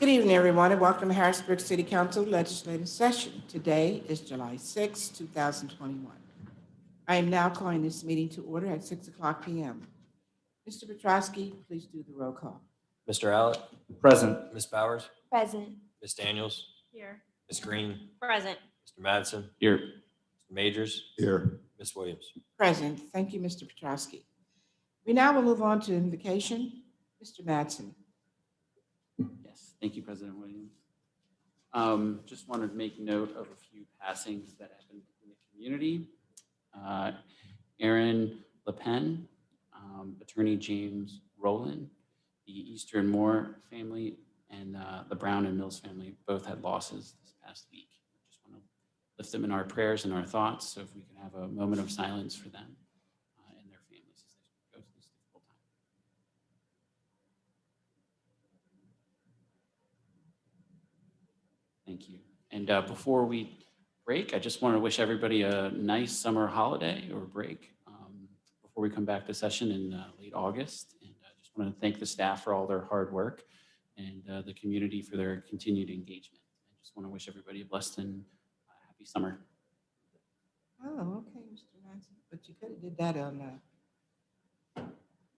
Good evening, everyone, and welcome to Harrisburg City Council Legislative Session. Today is July 6, 2021. I am now calling this meeting to order at 6 o'clock p.m. Mr. Petrosky, please do the roll call. Mr. Allett, Present. Ms. Bowers, Present. Ms. Daniels, Here. Ms. Green, Present. Mr. Madison, Here. Mr. Majors, Here. Ms. Williams. Present. Thank you, Mr. Petrosky. We now will move on to invocation. Mr. Madsen. Yes, thank you, President Williams. Just wanted to make note of a few passings that happened in the community. Aaron LePen, Attorney James Rowland, the Eastern Moore family, and the Brown and Mills family both had losses this past week. Just want to lift them in our prayers and our thoughts. So if we can have a moment of silence for them and their families as they go through this difficult time. Thank you. And before we break, I just want to wish everybody a nice summer holiday or break before we come back to session in late August. And I just want to thank the staff for all their hard work and the community for their continued engagement. I just want to wish everybody a blessed and happy summer. Oh, okay, Mr. Madsen, but you could have did that on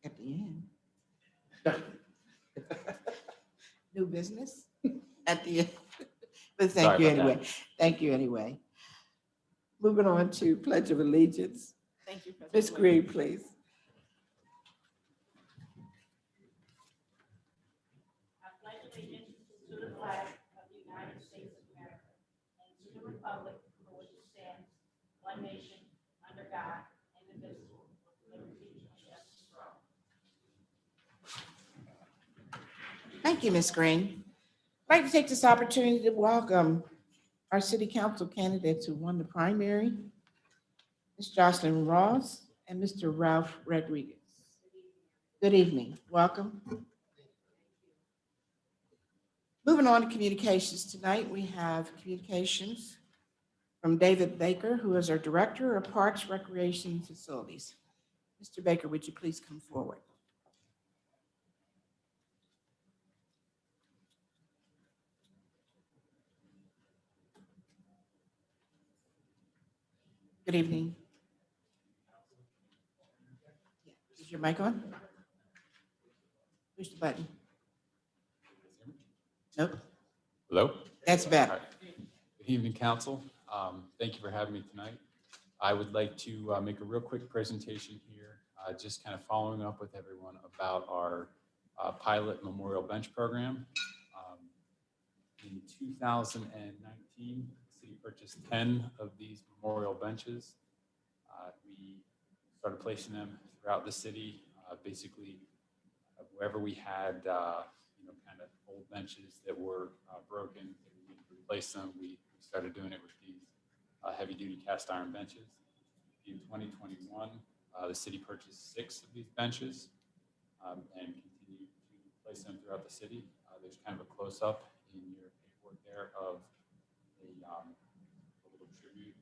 at the end. New business at the end. But thank Sorry you about anyway. Thank you anyway. Moving on to Pledge of Allegiance. Thank you, President. Ms. Green, please. I pledge allegiance to the flag of the United States of America and to the republic for which it stands, one nation, under God, indivisible, with liberty and justice for all. Thank you, Ms. Green. I'd like to take this opportunity to welcome our city council candidates who won the primary, Ms. Jocelyn Ross and Mr. Ralph Rodriguez. Good evening. Welcome. Moving on to communications. Tonight, we have communications from David Baker, who is our Director of Parks, Recreation, and Facilities. Mr. Baker, would you please come forward? Good evening. Is your mic on? Push the button. Nope, Hello. that's All better. right. Good evening, council. Thank you for having me tonight. I would like to make a real quick presentation here, just kind of following up with everyone about our pilot memorial bench program. In 2019, the city purchased 10 of these memorial benches. We started placing them throughout the city, basically wherever we had kind of old benches that were broken, that we needed to replace them. We started doing it with these heavy-duty cast iron benches. In 2021, the city purchased 6 of these benches and continued to place them throughout the city. There's kind of a close-up in your paperwork there of a little tribute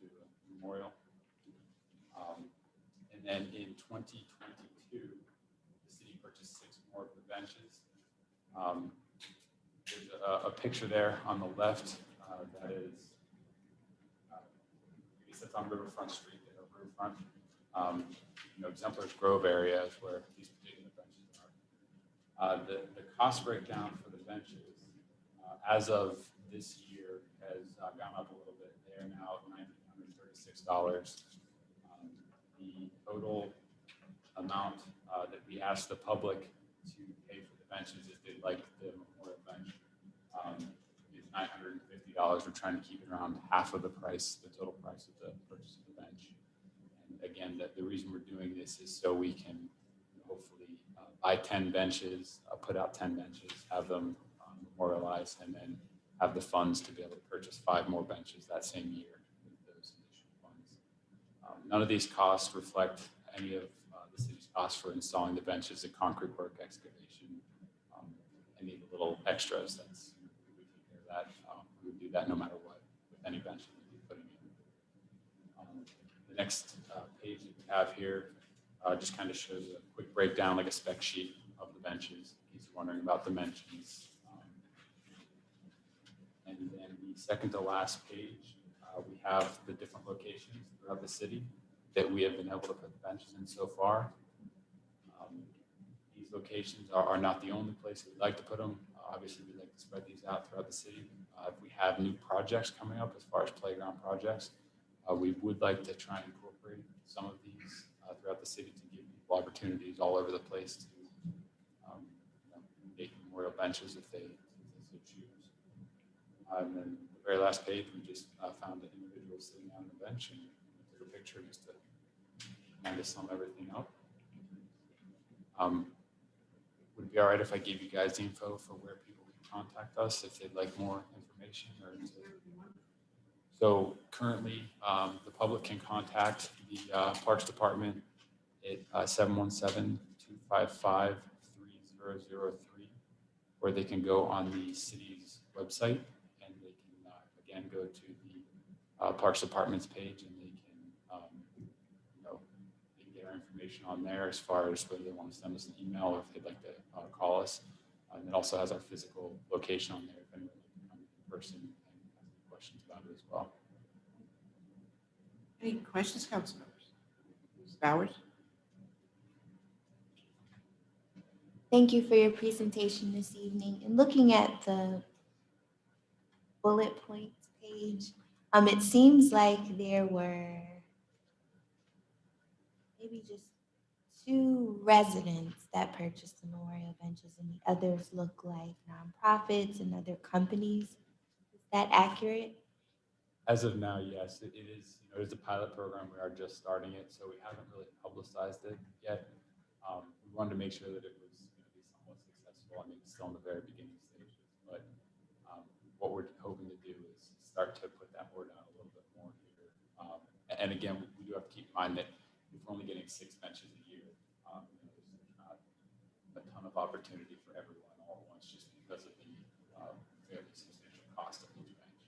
to a memorial. And then in 2022, the city purchased 6 more of the benches. There's a picture there on the left that is, I guess that's on Riverfront Street there, Riverfront, Exemplars Grove area is where these particular benches are. The cost breakdown for the benches as of this year has gone up a little bit. They are now $1,936. The total amount that we asked the public to pay for the benches if they'd like the memorial bench is $950. We're trying to keep it around half of the price, the total price of the purchase of the bench. And again, the reason we're doing this is so we can hopefully buy 10 benches, put out 10 benches, have them memorialized, and then have the funds to be able to purchase 5 more benches that same year with those additional funds. None of these costs reflect any of the city's costs for installing the benches, the concrete work, excavation, any of the little extras. That's we would take care of that. We would do that no matter what with any bench that we'd be putting in. The next page that we have here just kind of shows a quick breakdown, like a spec sheet of the benches. In case you're wondering about dimensions, And then the second to last page, we have the different locations throughout the city that we have been able to put benches in so far. These locations are not the only place we'd like to put them. Obviously, we'd like to spread these out throughout the city. If we have new projects coming up as far as playground projects, we would like to try and incorporate some of these throughout the city to give people opportunities all over the place to make memorial benches if they so choose. And then the very last page, we just found an individual sitting on a bench and took a picture just to kind of sum everything up. Would it be all right if I gave you guys the info for where people can contact us if they'd like more information? So currently, the public can contact the Parks Department at 717-255-3003, or they can go on the city's website and they can, again, go to the Parks Department's page and they can, they can get our information on there as far as whether they want to send us an email or if they'd like to call us. And it also has our physical location on there if anyone can come in person and have any questions about it as well. Any questions, council members? Ms. Bowers? Thank you for your presentation this evening. And looking at the bullet points page, it seems like there were maybe just 2 residents that purchased the memorial benches and the others look like nonprofits and other companies. Is that accurate? As of now, yes, it is. It is a pilot program. We are just starting it, so we haven't really publicized it yet. We wanted to make sure that it was going to be somewhat successful. I mean, it's still in the very beginning stages, but what we're hoping to do is start to put that word out a little bit more here. And again, we do have to keep in mind that if we're only getting 6 benches a year, there's not a ton of opportunity for everyone all at once, just because of the fairly substantial cost of each bench.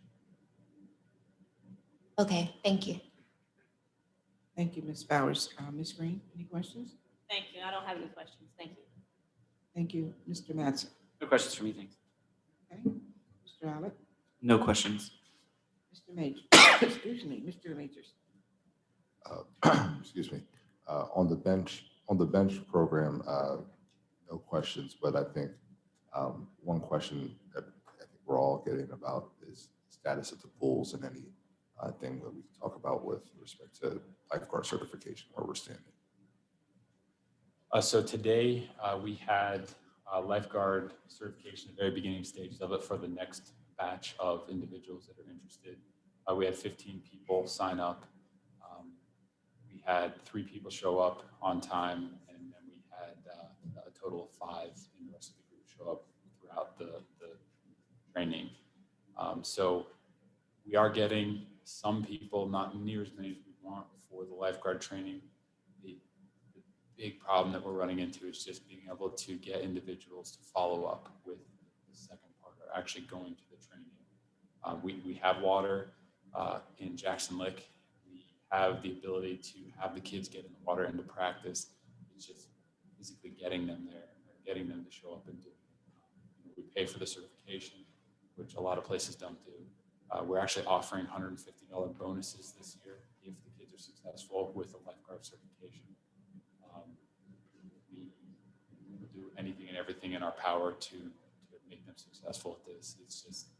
Okay, thank you. Thank you, Ms. Bowers. Ms. Green, any questions? Thank you. I don't have any questions. Thank you. Thank you, Mr. Mattson. No questions for me, thanks. Okay, Mr. Allen, No questions. Mr. Major, excuse me, Mr. Majors. Excuse me, on the bench program, no questions, but I think one question that I think we're all getting about is the status of the pools and any thing that we can talk about with respect to lifeguard certification, where we're standing. So today we had lifeguard certification at the very beginning stages of it for the next batch of individuals that are interested. We had 15 people sign up. We had 3 people show up on time, and then we had a total of 5 in the rest of the group show up throughout the training. So we are getting some people, not near as many as we want for the lifeguard training. The big problem that we're running into is just being able to get individuals to follow up with the second part, or actually going to the training. We have water in Jackson Lick. We have the ability to have the kids get in the water and to practice. It's just physically getting them there, or getting them to show up and do it. We pay for the certification, which a lot of places don't do. We're actually offering $150 bonuses this year if the kids are successful with a lifeguard certification. We do anything and everything in our power to make them successful at this. It's just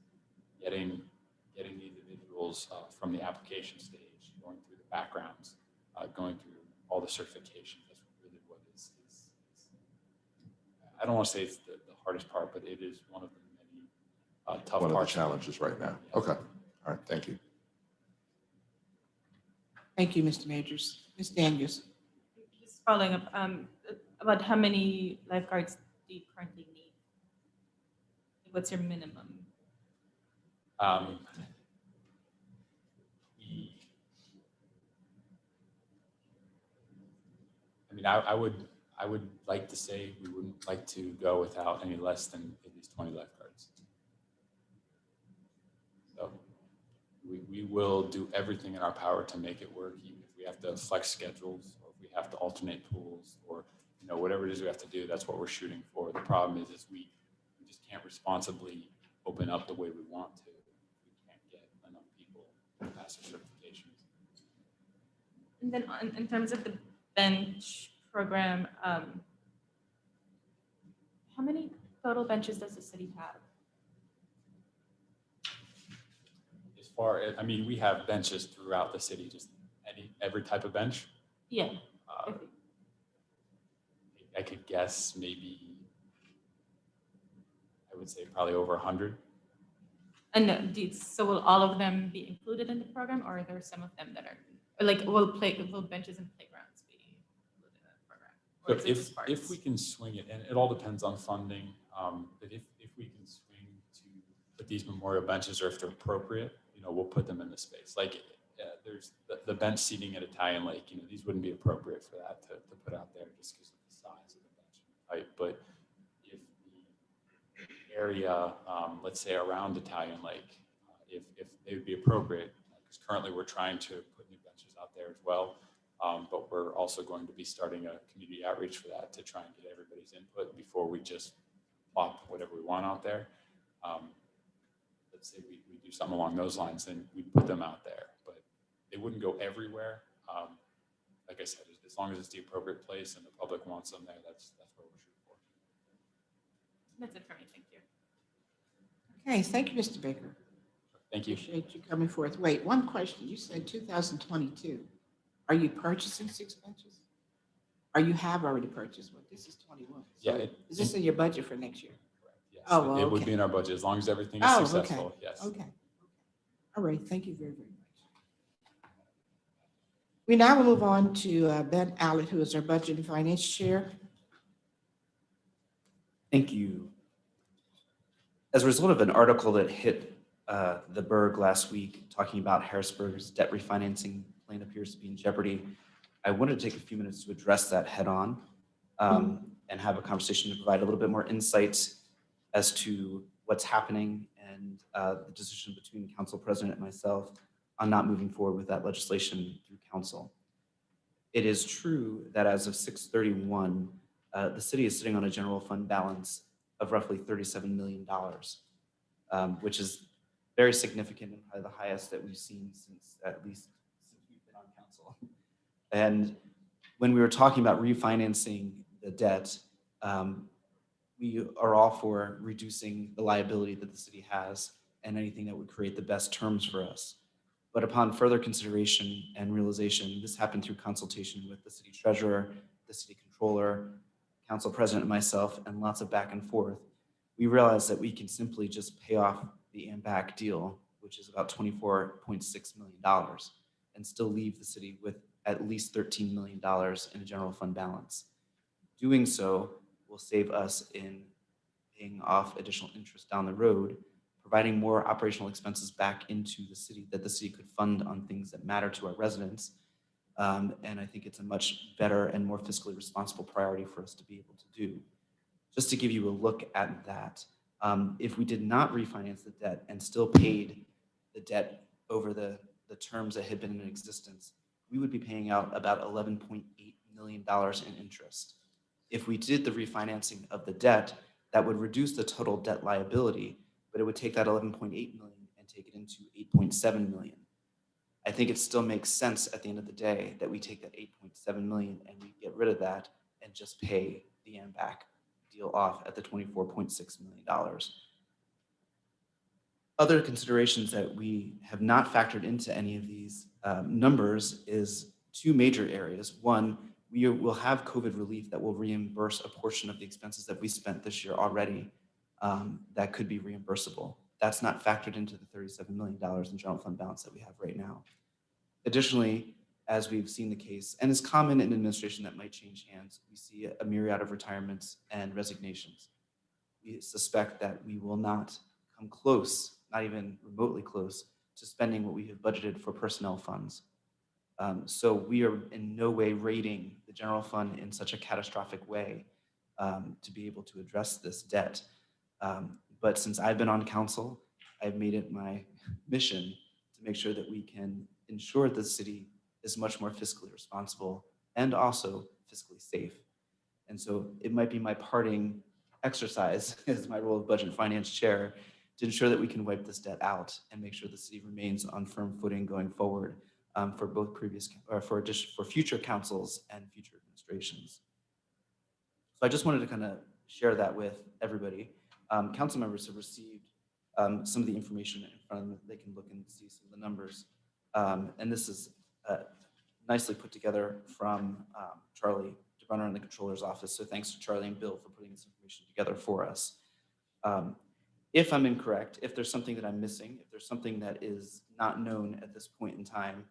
getting the individuals from the application stage, going through the backgrounds, going through all the certifications. That's really what is I don't want to say it's the hardest part, but it is one of the many tough One of the parts. challenges right now. Yes. Okay, all right, thank you. Thank you, Mr. Majors. Ms. Daniels. Just following up, about how many lifeguards do you currently need? What's your minimum? I would like to say we wouldn't like to go without any less than at least 20 lifeguards. So we will do everything in our power to make it work, even if we have to flex schedules or if we have to alternate pools or whatever it is we have to do. That's what we're shooting for. The problem is we just can't responsibly open up the way we want to pass their certifications. And then in terms of the bench program, how many total benches does the city have? As far as, I mean, we have benches throughout the city, just every type of bench. Yeah. Uh, I could guess maybe, I would say probably over 100. And so will all of them be included in the program, or are there some of them that are, or like, will benches and playgrounds be included in the program? Or So is it just if parks? we can swing it, and it all depends on funding, but if we can swing to put these memorial benches, or if they're appropriate, we'll put them in the space. Like there's the bench seating at Italian Lake, these wouldn't be appropriate for that to put out there just because of the size of the bench and the height. But if the area, let's say around Italian Lake, if they would be appropriate, because currently we're trying to put new benches out there as well. But we're also going to be starting a community outreach for that to try and get everybody's input before we just plop whatever we want out there. Let's say we do something along those lines, then we put them out there, but they wouldn't go everywhere. Like I said, as long as it's the appropriate place and the public wants them there, that's what we're shooting for. That's it for me, thank you. Okay, thank you, Mr. Baker. Thank you. Appreciate you coming forth. Wait, one question. You said 2022. Are you purchasing 6 benches? Or you have already purchased one? This is 21. Yeah. So is this in your budget for next year? Correct. Yes. Oh, well, It would okay. be in our budget as long as everything is Oh, successful. okay. Yes. Okay. All right, thank you very, very much. We now will move on to Ben Allett, who is our Budget and Finance Chair. Thank you. As a result of an article that hit the Berg last week talking about Harrisburg's debt refinancing plan appears to be in jeopardy, I wanted to take a few minutes to address that head on and have a conversation to provide a little bit more insight as to what's happening and the decision between Council President and myself on not moving forward with that legislation through Council. It is true that as of 6/31, the city is sitting on a general fund balance of roughly $37 million, which is very significant and probably the highest that we've seen since we've been on council. And when we were talking about refinancing the debt, we are all for reducing the liability that the city has and anything that would create the best terms for us. But upon further consideration and realization, this happened through consultation with the city treasurer, the city controller, council president, and myself, and lots of back and forth. We realized that we can simply just pay off the AMBAC deal, which is about $24.6 million, and still leave the city with at least $13 million in a general fund balance. Doing so will save us in paying off additional interest down the road, providing more operational expenses back into the city that the city could fund on things that matter to our residents. And I think it's a much better and more fiscally responsible priority for us to be able to do. Just to give you a look at that, if we did not refinance the debt and still paid the debt over the terms that had been in existence, we would be paying out about $11.8 million in interest. If we did the refinancing of the debt, that would reduce the total debt liability, but it would take that 11.8 million and take it into 8.7 million. I think it still makes sense at the end of the day that we take that 8.7 million and we get rid of that and just pay the AMBAC deal off at the $24.6 million. Other considerations that we have not factored into any of these numbers is 2 major areas. One, we will have COVID relief that will reimburse a portion of the expenses that we spent this year already that could be reimbursable. That's not factored into the $37 million in general fund balance that we have right now. Additionally, as we've seen the case, and it's common in administration that might change hands, we see a myriad of retirements and resignations. We suspect that we will not come close, not even remotely close, to spending what we have budgeted for personnel funds. So we are in no way rating the general fund in such a catastrophic way to be able to address this debt. But since I've been on council, I've made it my mission to make sure that we can ensure the city is much more fiscally responsible and also fiscally safe. And so it might be my parting exercise as my role of budget and finance chair to ensure that we can wipe this debt out and make sure the city remains on firm footing going forward for both previous, or for future councils and future administrations. So I just wanted to kind of share that with everybody. Council members have received some of the information in front of them. They can look and see some of the numbers. And this is nicely put together from Charlie DeBrunner in the Controller's Office. So thanks to Charlie and Bill for putting this information together for us. If I'm incorrect, if there's something that I'm missing, if there's something that is not known at this point in time,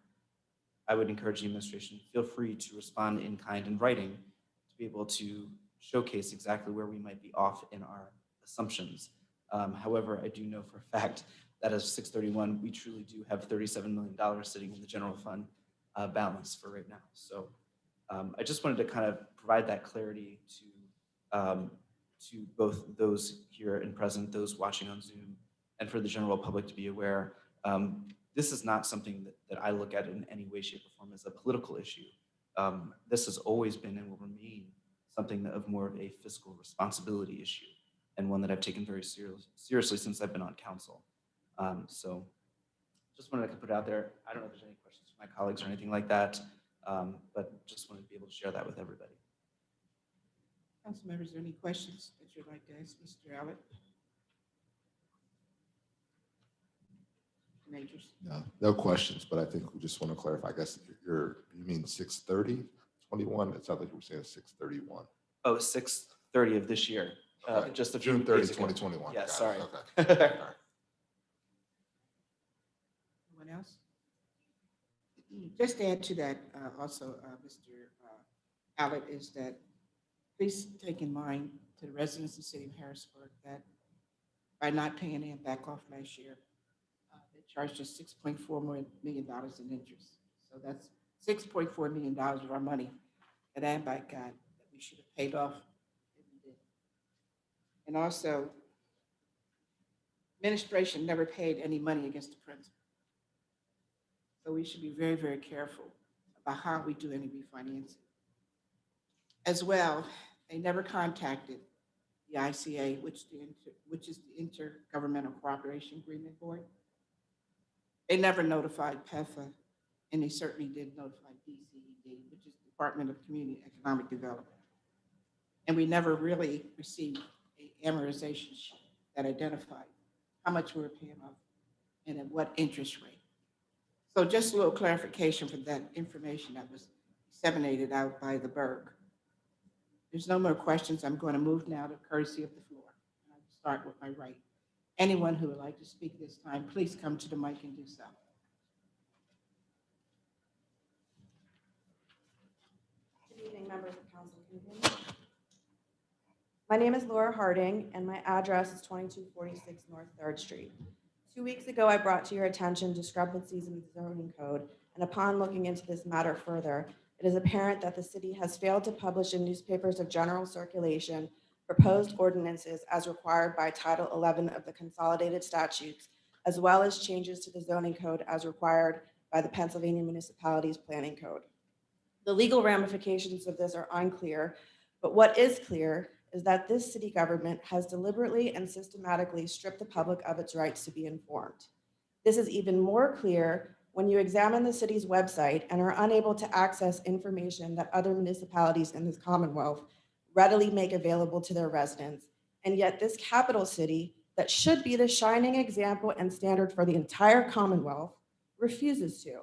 I would encourage the administration, feel free to respond in kind in writing to be able to showcase exactly where we might be off in our assumptions. However, I do know for a fact that as of 6/31, we truly do have $37 million sitting in the general fund balance for right now. So I just wanted to kind of provide that clarity to both those here and present, those watching on Zoom, and for the general public to be aware. This is not something that I look at in any way, shape, or form as a political issue. This has always been and will remain something of more of a fiscal responsibility issue, and one that I've taken very seriously since I've been on council. So just wanted to put it out there. I don't know if there's any questions from my colleagues or anything like that, but just wanted to be able to share that with everybody. Council members, are there any questions that you'd like to ask Mr. Allett? Majors. No questions, but I think we just want to clarify. I guess you mean 6/30/21? It sounds like you were saying 6/31. Oh, 6/30 of this year. Okay. Just a few June 30, days ago. 2021. Yeah, Got it. sorry. Okay. All right. Anyone else? Just to add to that, also, Mr. Allett, is that please take in mind to the residents of the city of Harrisburg that by not paying them back off last year, they charged us $6.4 million in interest. So that's $6.4 million of our money that AMBAC got that we should have paid off if we did. And also, administration never paid any money against the principal. So we should be very, very careful about how we do any refinancing. As well, they never contacted the ICA, which is the Intergovernmental Cooperation Agreement Board. They never notified PEFA, and they certainly did notify DCED, which is the Department of Community and Economic Development. And we never really received an amortization sheet that identified how much we were paying off and at what interest rate. So just a little clarification for that information that was disseminated out by the Berg. There's no more questions. I'm going to move now to courtesy of the floor. I'll start with my right. Anyone who would like to speak this time, please come to the mic and do so. Good evening, members of council. Can you hear me? My name is Laura Harding, and my address is 2246 North 3rd Street. 2 weeks ago, I brought to your attention discrepancies in the zoning code, and upon looking into this matter further, it is apparent that the city has failed to publish in newspapers of general circulation proposed ordinances as required by Title 11 of the Consolidated Statutes, as well as changes to the zoning code as required by the Pennsylvania Municipalities Planning Code. The legal ramifications of this are unclear, but what is clear is that this city government has deliberately and systematically stripped the public of its rights to be informed. This is even more clear when you examine the city's website and are unable to access information that other municipalities in this Commonwealth readily make available to their residents. And yet this capital city that should be the shining example and standard for the entire Commonwealth refuses to,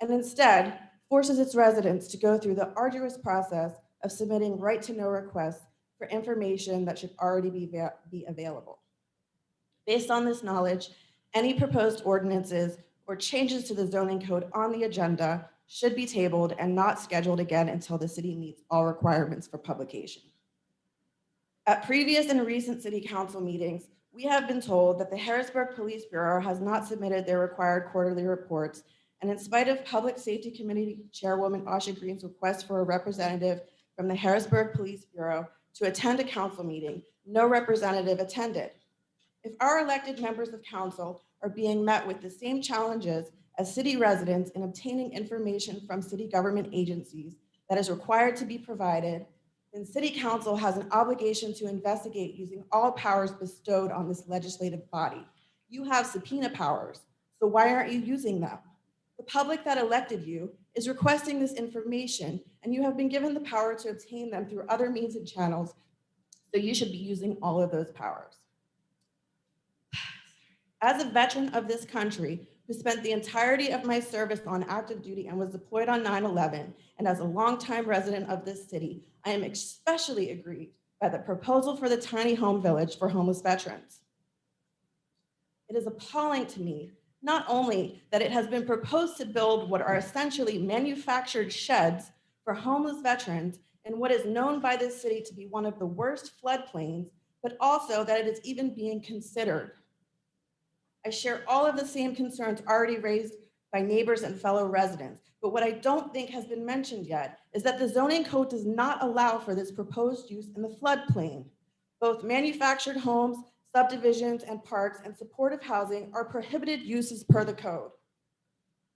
and instead forces its residents to go through the arduous process of submitting right-to-know requests for information that should already be available. Based on this knowledge, any proposed ordinances or changes to the zoning code on the agenda should be tabled and not scheduled again until the city meets all requirements for publication. At previous and recent city council meetings, we have been told that the Harrisburg Police Bureau has not submitted their required quarterly reports, and in spite of Public Safety Committee Chairwoman Asha Green's request for a representative from the Harrisburg Police Bureau to attend a council meeting, no representative attended. If our elected members of council are being met with the same challenges as city residents in obtaining information from city government agencies that is required to be provided, then city council has an obligation to investigate using all powers bestowed on this legislative body You have subpoena powers, so why aren't you using them? The public that elected you is requesting this information, and you have been given the power to obtain them through other means and channels, so you should be using all of those powers. As a veteran of this country who spent the entirety of my service on active duty and was deployed on 9/11, and as a longtime resident of this city, I am especially aggrieved by the proposal for the tiny home village for homeless veterans. It is appalling to me, not only that it has been proposed to build what are essentially manufactured sheds for homeless veterans in what is known by this city to be one of the worst floodplains, but also that it is even being considered. I share all of the same concerns already raised by neighbors and fellow residents, but what I don't think has been mentioned yet is that the zoning code does not allow for this proposed use in the floodplain. Both manufactured homes, subdivisions, and parks and supportive housing are prohibited uses per the code.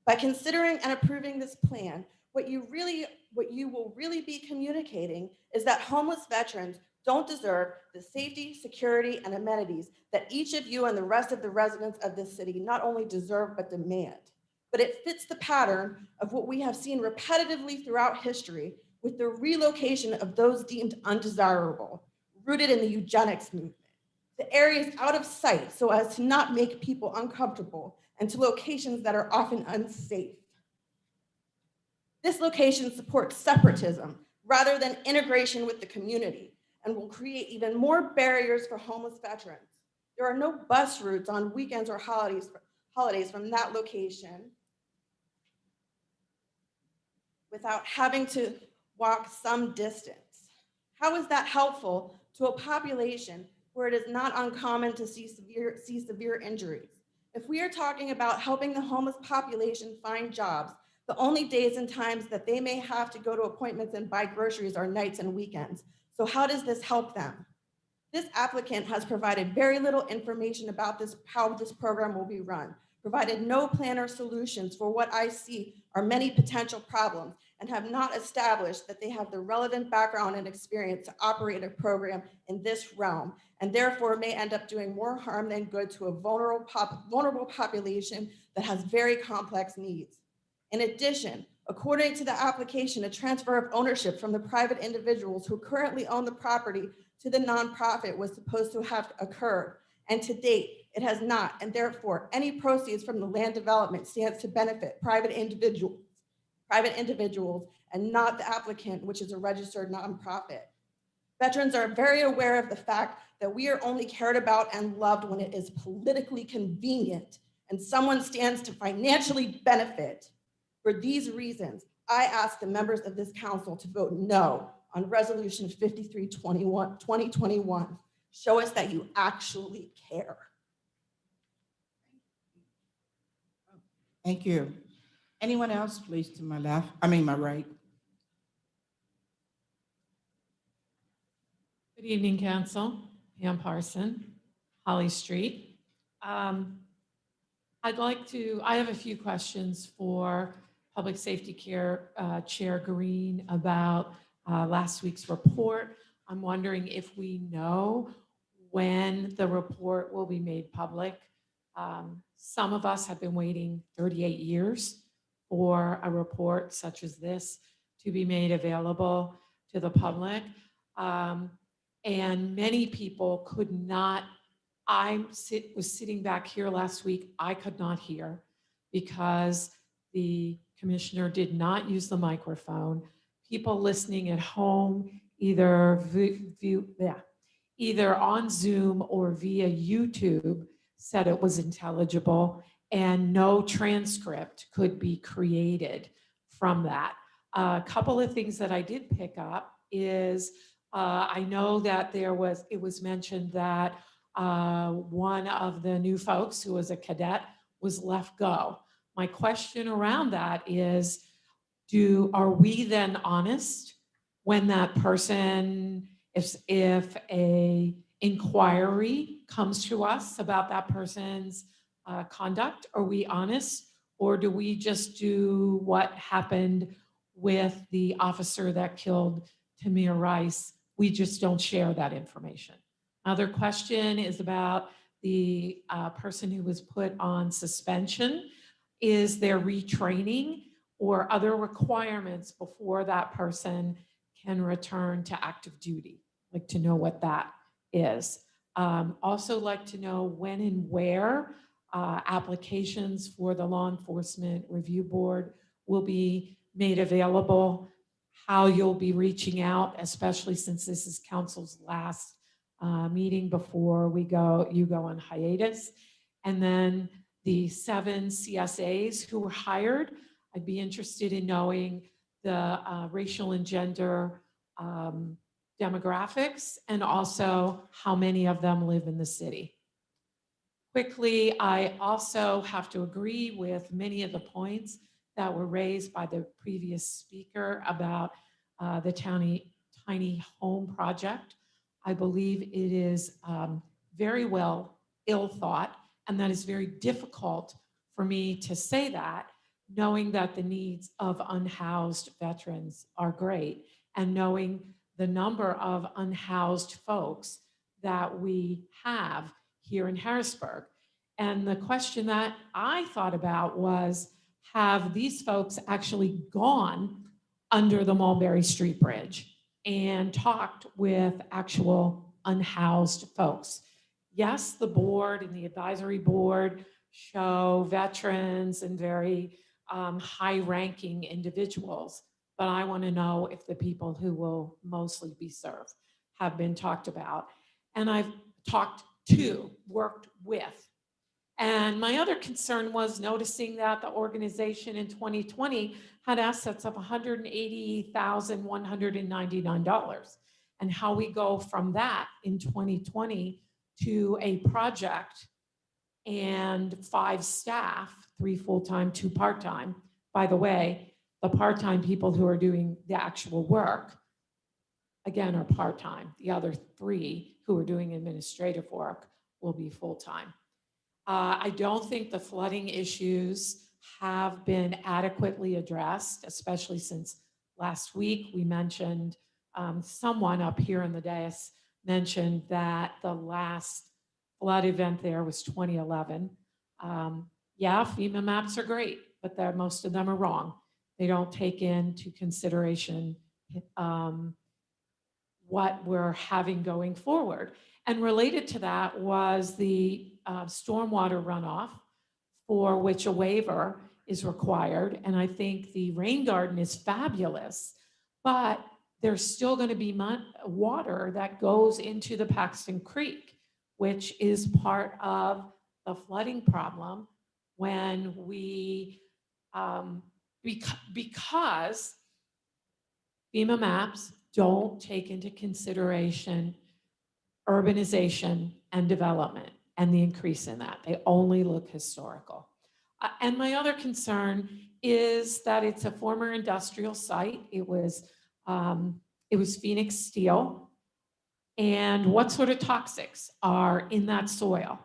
By considering and approving this plan, what you will really be communicating is that homeless veterans don't deserve the safety, security, and amenities that each of you and the rest of the residents of this city not only deserve, but demand. But it fits the pattern of what we have seen repetitively throughout history with the relocation of those deemed undesirable, rooted in the eugenics movement. The areas out of sight so as to not make people uncomfortable and to locations that are often unsafe. This location supports separatism rather than integration with the community and will create even more barriers for homeless veterans. There are no bus routes on weekends or holidays from that location without having to walk some distance. How is that helpful to a population where it is not uncommon to see severe injuries? If we are talking about helping the homeless population find jobs, the only days and times that they may have to go to appointments and buy groceries are nights and weekends. So how does this help them? This applicant has provided very little information about how this program will be run, provided no plan or solutions for what I see are many potential problems, and have not established that they have the relevant background and experience to operate a program in this realm, and therefore may end up doing more harm than good to a vulnerable population that has very complex needs. In addition, according to the application, a transfer of ownership from the private individuals who currently own the property to the nonprofit was supposed to have occurred, and to date, it has not, and therefore, any proceeds from the land development stands to benefit private individuals and not the applicant, which is a registered nonprofit. Veterans are very aware of the fact that we are only cared about and loved when it is politically convenient and someone stands to financially benefit. For these reasons, I ask the members of this council to vote no on Resolution 5321, 2021. Show us that you actually care. Thank you. Anyone else, please, to my left, my right? Good evening, Council. Pam Parson, Holly Street. I have a few questions for Public Safety Chair Green about last week's report. I'm wondering if we know when the report will be made public. Some of us have been waiting 38 years for a report such as this to be made available to the public. And many people could not, was sitting back here last week, I could not hear because the commissioner did not use the microphone. People listening at home, either on Zoom or via YouTube, said it was intelligible and no transcript could be created from that. A couple of things that I did pick up is I know that it was mentioned that one of the new folks who was a cadet was left go. My question around that is, are we then honest when that person, if a inquiry comes to us about that person's conduct, are we honest? Or do we just do what happened with the officer that killed Tamir Rice? We just don't share that information. Other question is about the person who was put on suspension? Is there retraining or other requirements before that person can return to active duty? Like to know what that is. Also like to know when and where applications for the Law Enforcement Review Board will be made available, how you'll be reaching out, especially since this is council's last meeting before you go on hiatus. And then the 7 CSAs who were hired, I'd be interested in knowing the racial and gender demographics, and also how many of them live in the city. Quickly, I also have to agree with many of the points that were raised by the previous speaker about the tiny home project. I believe it is very well ill thought, and that is very difficult for me to say that, knowing that the needs of unhoused veterans are great, and knowing the number of unhoused folks that we have here in Harrisburg. And the question that I thought about was, have these folks actually gone under the Mulberry Street Bridge and talked with actual unhoused folks? Yes, the board and the advisory board show veterans and very high-ranking individuals, but I want to know if the people who will mostly be served have been talked about. And I've talked to, worked with. And my other concern was noticing that the organization in 2020 had assets of $180,199, and how we go from that in 2020 to a project and 5 staff, 3 full-time, 2 part-time. By the way, the part-time people who are doing the actual work, again, are part-time. The other 3 who are doing administrative work will be full-time. I don't think the flooding issues have been adequately addressed, especially since last week we mentioned, someone up here in the dais mentioned that the last flood event there was 2011. Yeah, FEMA maps are great, but most of them are wrong. They don't take into consideration what we're having going forward. And related to that was the stormwater runoff, for which a waiver is required. And I think the rain garden is fabulous, but there's still going to be water that goes into the Paxton Creek, which is part of the flooding problem when we, because FEMA maps don't take into consideration urbanization and development and the increase in that. They only look historical. And my other concern is that it's a former industrial site. It was Phoenix Steel. And what sort of toxics are in that soil?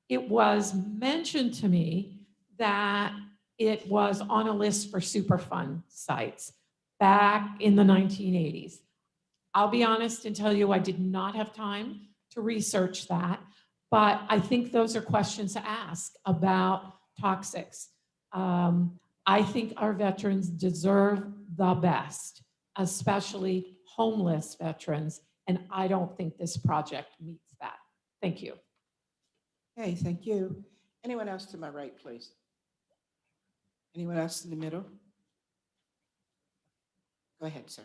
It was mentioned to me that it was on a list for Superfund sites back in the 1980s. I'll be honest and tell you, I did not have time to research that, but I think those are questions to ask about toxics. I think our veterans deserve the best, especially homeless veterans, and I don't think this project meets that. Thank you. Okay, thank you. Anyone else to my right, please? Anyone else in the middle? Go ahead, sir.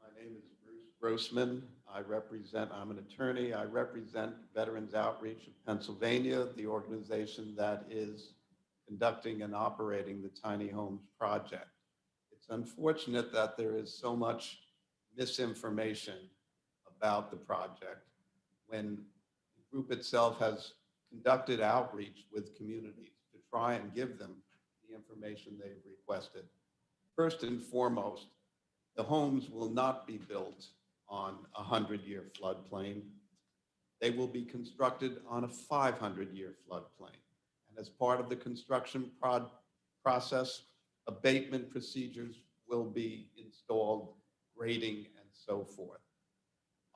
My name is Bruce Grossman. I'm an attorney. I represent Veterans Outreach of Pennsylvania, the organization that is conducting and operating the Tiny Homes Project. It's unfortunate that there is so much misinformation about the project when the group itself has conducted outreach with communities to try and give them the information they've requested. First and foremost, the homes will not be built on a 100-year floodplain. They will be constructed on a 500-year floodplain. And as part of the construction process, abatement procedures will be installed, grading, and so forth.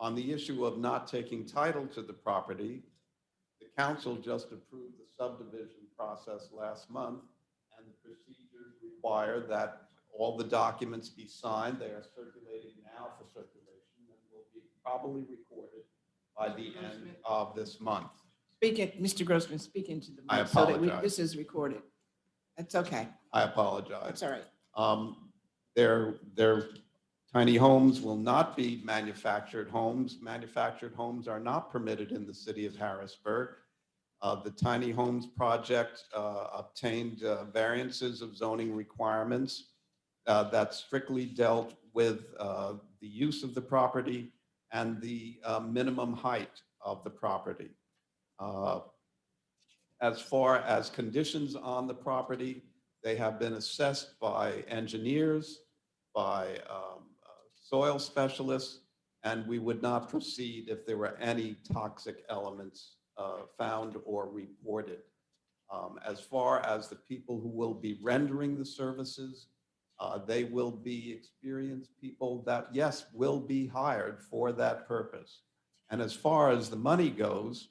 On the issue of not taking title to the property, the council just approved the subdivision process last month, and the procedures require that all the documents be signed. They are circulating now for circulation and will be probably recorded by the end of this month. Mr. Grossman, speak into the I mic so that apologize. this is recorded. That's okay. I apologize. That's all right. Their tiny homes will not be manufactured homes. Manufactured homes are not permitted in the city of Harrisburg. The tiny homes project obtained variances of zoning requirements that strictly dealt with the use of the property and the minimum height of the property. As far as conditions on the property, they have been assessed by engineers, by soil specialists, and we would not proceed if there were any toxic elements found or reported. As far as the people who will be rendering the services, they will be experienced people that, yes, will be hired for that purpose. And as far as the money goes,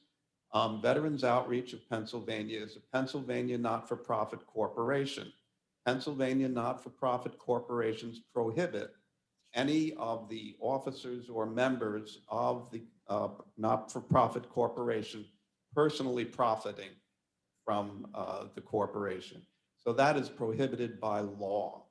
Veterans Outreach of Pennsylvania is a Pennsylvania not-for-profit corporation. Pennsylvania not-for-profit corporations prohibit any of the officers or members of the not-for-profit corporation personally profiting from the corporation. So that is prohibited by law.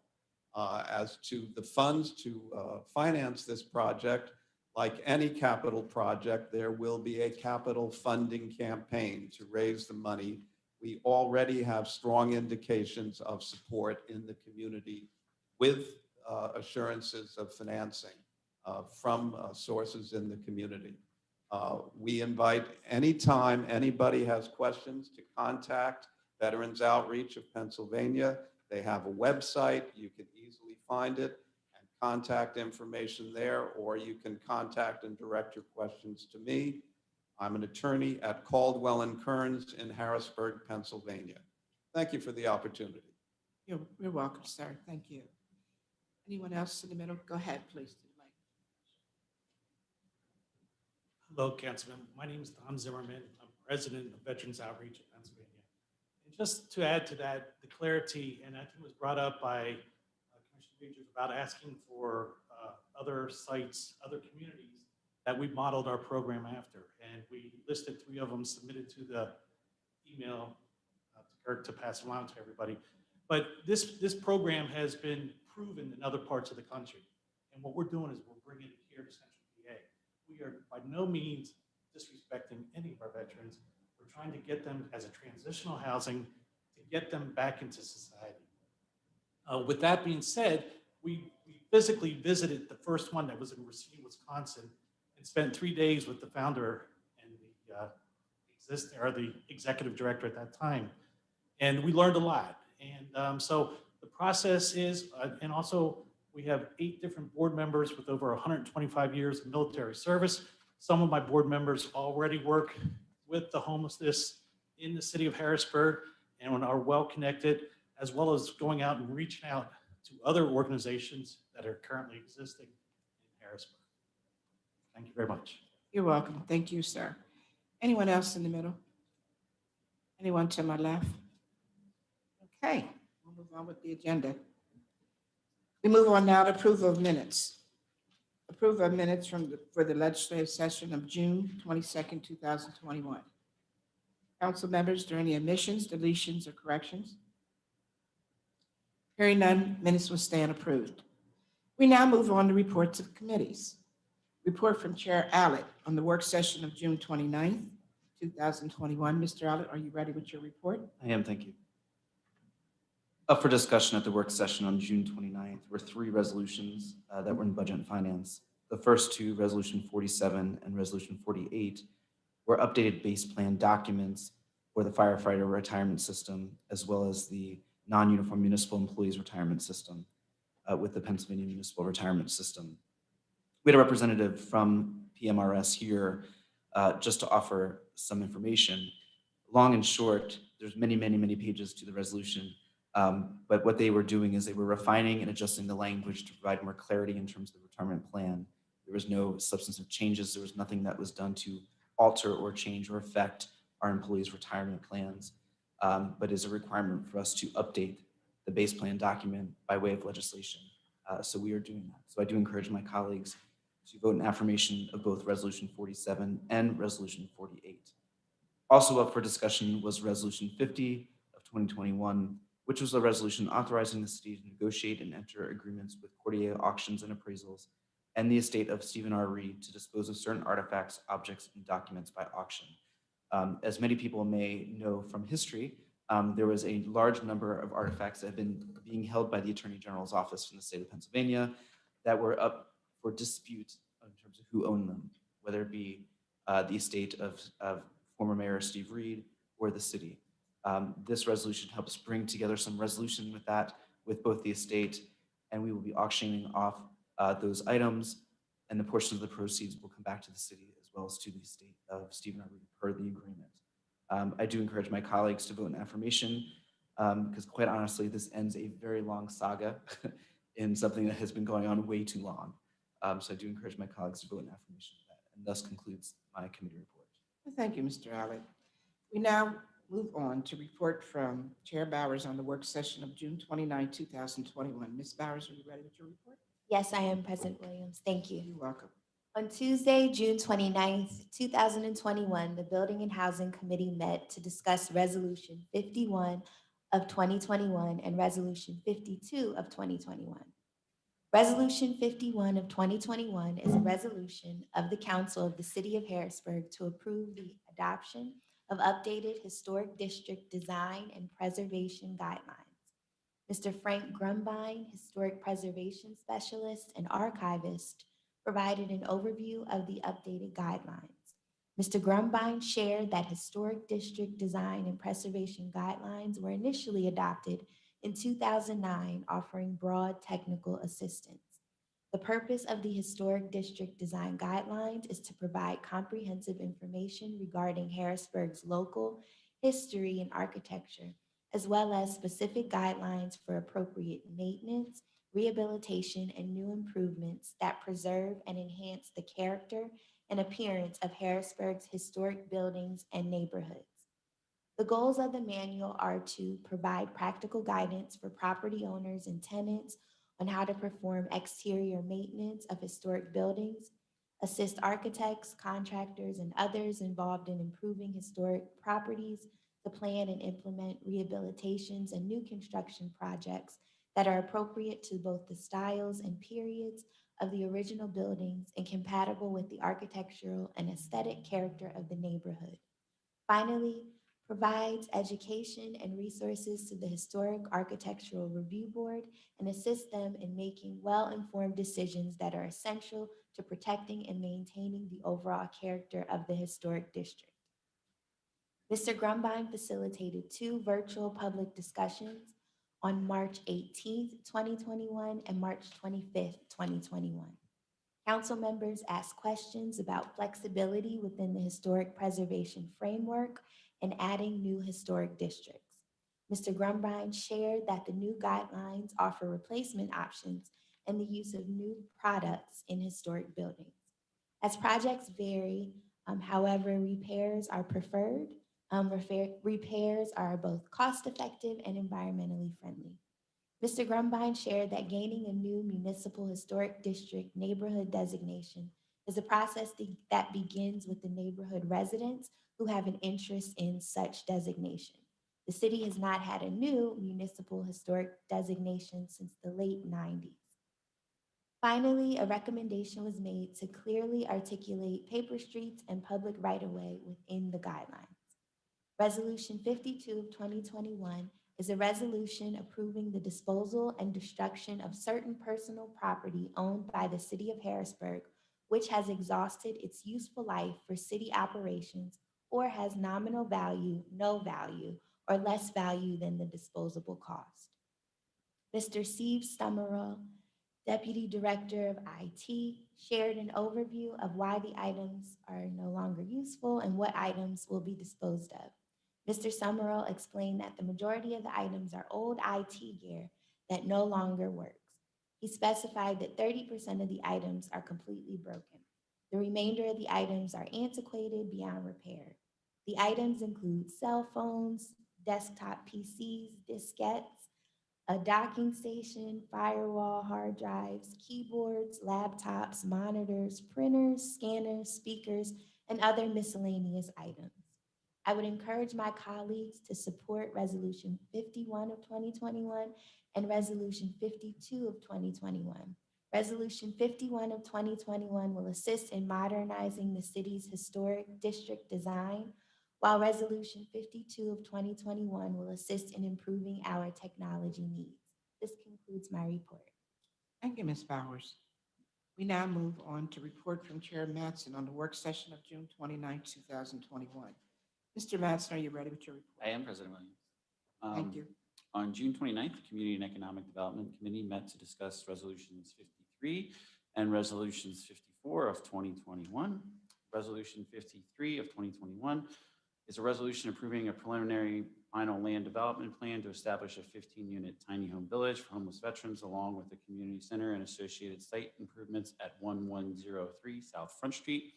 As to the funds to finance this project, like any capital project, there will be a capital funding campaign to raise the money. We already have strong indications of support in the community with assurances of financing from sources in the community. We invite anytime anybody has questions to contact Veterans Outreach of Pennsylvania. They have a website. You can easily find it and contact information there, or you can contact and direct your questions to me. I'm an attorney at Caldwell and Kearns in Harrisburg, Pennsylvania. Thank you for the opportunity. You're welcome, sir. Thank you. Anyone else in the middle? Go ahead, please. to the mic. Hello, Councilman. My name is Tom Zimmerman. I'm president of Veterans Outreach of Pennsylvania. And just to add to that, the clarity, and I think it was brought up by Commissioner Majors about asking for other sites, other communities that we modeled our program after. And we listed 3 of them submitted to the email to Kurt to pass around to everybody. But this program has been proven in other parts of the country. And what we're doing is we're bringing it here to Central PA. We are by no means disrespecting any of our veterans. We're trying to get them as a transitional housing to get them back into society. With that being said, we physically visited the first one that was in Racine, Wisconsin, and spent 3 days with the founder and the executive director at that time. And we learned a lot. And so the process is, and also we have 8 different board members with over 125 years of military service. Some of my board members already work with the homelessness in the city of Harrisburg and are well connected, as well as going out and reaching out to other organizations that are currently existing in Harrisburg. Thank you very much. You're welcome. Thank you, sir. Anyone else in the middle? Anyone to my left? Okay, we'll move on with the agenda. We move on now to approval of minutes. Approval of minutes for the legislative session of June 22nd, 2021. Council members, are there any omissions, deletions, or corrections? Hearing none, minutes will stand approved. We now move on to reports of committees. Report from Chair Allett on the work session of June 29th, 2021. Mr. Allett, are you ready with your report? I am, thank you. Up for discussion at the work session on June 29th were 3 resolutions that were in Budget and Finance. The first 2, Resolution 47 and Resolution 48, were updated base plan documents for the firefighter retirement system, as well as the non-uniform municipal employees retirement system with the Pennsylvania Municipal Retirement System. We had a representative from PMRS here just to offer some information. Long and short, there's many pages to the resolution. But what they were doing is they were refining and adjusting the language to provide more clarity in terms of the retirement plan. The was no substantive changes. There was nothing that was done to alter or change or affect our employees' retirement plans, but is a requirement for us to update the base plan document by way of legislation. So we are doing that. So I do encourage my colleagues to vote in affirmation of both Resolution 47 and Resolution 48. Also up for discussion was Resolution 50 of 2021, which was a resolution authorizing the city to negotiate and enter agreements with Cordier Auctions and Appraisals and the estate of Stephen R. Reed to dispose of certain artifacts, objects, and documents by auction. As many people may know from history, there was a large number of artifacts that have been being held by the Attorney General's office in the state of Pennsylvania that were up for dispute in terms of who owned them, whether it be the estate of former Mayor Steve Reed or the city. This resolution helps bring together some resolution with that, with both the estate, and we will be auctioning off those items, and the portion of the proceeds will come back to the city as well as to the estate of Stephen R. Reed per the agreement. I do encourage my colleagues to vote in affirmation because quite honestly, this ends a very long saga in something that has been going on way too long. So I do encourage my colleagues to vote in affirmation of that, and thus concludes my committee report. Thank you, Mr. Allen. We now move on to report from Chair Bowers on the work session of June 29, 2021. Ms. Bowers, are you ready with your report? Yes, I am, President Williams. Thank you. You're welcome. On Tuesday, June 29th, 2021, the Building and Housing Committee met to discuss Resolution 51 of 2021 and Resolution 52 of 2021. Resolution 51 of 2021 is a resolution of the Council of the City of Harrisburg to approve the adoption of updated historic district design and preservation guidelines. Mr. Frank Grumbine, Historic Preservation Specialist and Archivist, provided an overview of the updated guidelines. Mr. Grumbine shared that historic district design and preservation guidelines were initially adopted in 2009, offering broad technical assistance. The purpose of the Historic District Design Guidelines is to provide comprehensive information regarding Harrisburg's local history and architecture, as well as specific guidelines for appropriate maintenance, rehabilitation, and new improvements that preserve and enhance the character and appearance of Harrisburg's historic buildings and neighborhoods. The goals of the manual are to provide practical guidance for property owners and tenants on how to perform exterior maintenance of historic buildings, assist architects, contractors, and others involved in improving historic properties to plan and implement rehabilitations and new construction projects that are appropriate to both the styles and periods of the original buildings and compatible with the architectural and aesthetic character of the neighborhood. Finally, provides education and resources to the Historic Architectural Review Board and assists them in making well-informed decisions that are essential to protecting and maintaining the overall character of the historic district. Mr. Grumbine facilitated 2 virtual public discussions on March 18th, 2021 and March 25th, 2021. Council members asked questions about flexibility within the historic preservation framework and adding new historic districts. Mr. Grumbine shared that the new guidelines offer replacement options and the use of new products in historic buildings. As projects vary, however, repairs are preferred. Repairs are both cost-effective and environmentally friendly. Mr. Grumbine shared that gaining a new municipal historic district neighborhood designation is a process that begins with the neighborhood residents who have an interest in such designation. The city has not had a new municipal historic designation since the late 90s. Finally, a recommendation was made to clearly articulate paper streets and public right-of-way within the guidelines. Resolution 52 of 2021 is a resolution approving the disposal and destruction of certain personal property owned by the city of Harrisburg, which has exhausted its useful life for city operations or has nominal value, no value, or less value than the disposable cost. Mr. Steve Stummerall, Deputy Director of IT, shared an overview of why the items are no longer useful and what items will be disposed of. Mr. Summerall explained that the majority of the items are old IT gear that no longer works. He specified that 30% of the items are completely broken. The remainder of the items are antiquated beyond repair. The items include cell phones, desktop PCs, diskettes, a docking station, firewall, hard drives, keyboards, laptops, monitors, printers, scanners, speakers, and other miscellaneous items. I would encourage my colleagues to support Resolution 51 of 2021 and Resolution 52 of 2021. Resolution 51 of 2021 will assist in modernizing the city's historic district design, while Resolution 52 of 2021 will assist in improving our technology needs. This concludes my report. Thank you, Ms. Bowers. We now move on to report from Chair Mattson on the work session of June 29, 2021. Mr. Mattson, are you ready with your report? I am, President Williams. Thank you. On June 29th, the Community and Economic Development Committee met to discuss Resolutions 53 and Resolutions 54 of 2021. Resolution 53 of 2021 is a resolution approving a preliminary final land development plan to establish a 15-unit tiny home village for homeless veterans, along with a community center and associated site improvements at 1103 South Front Street.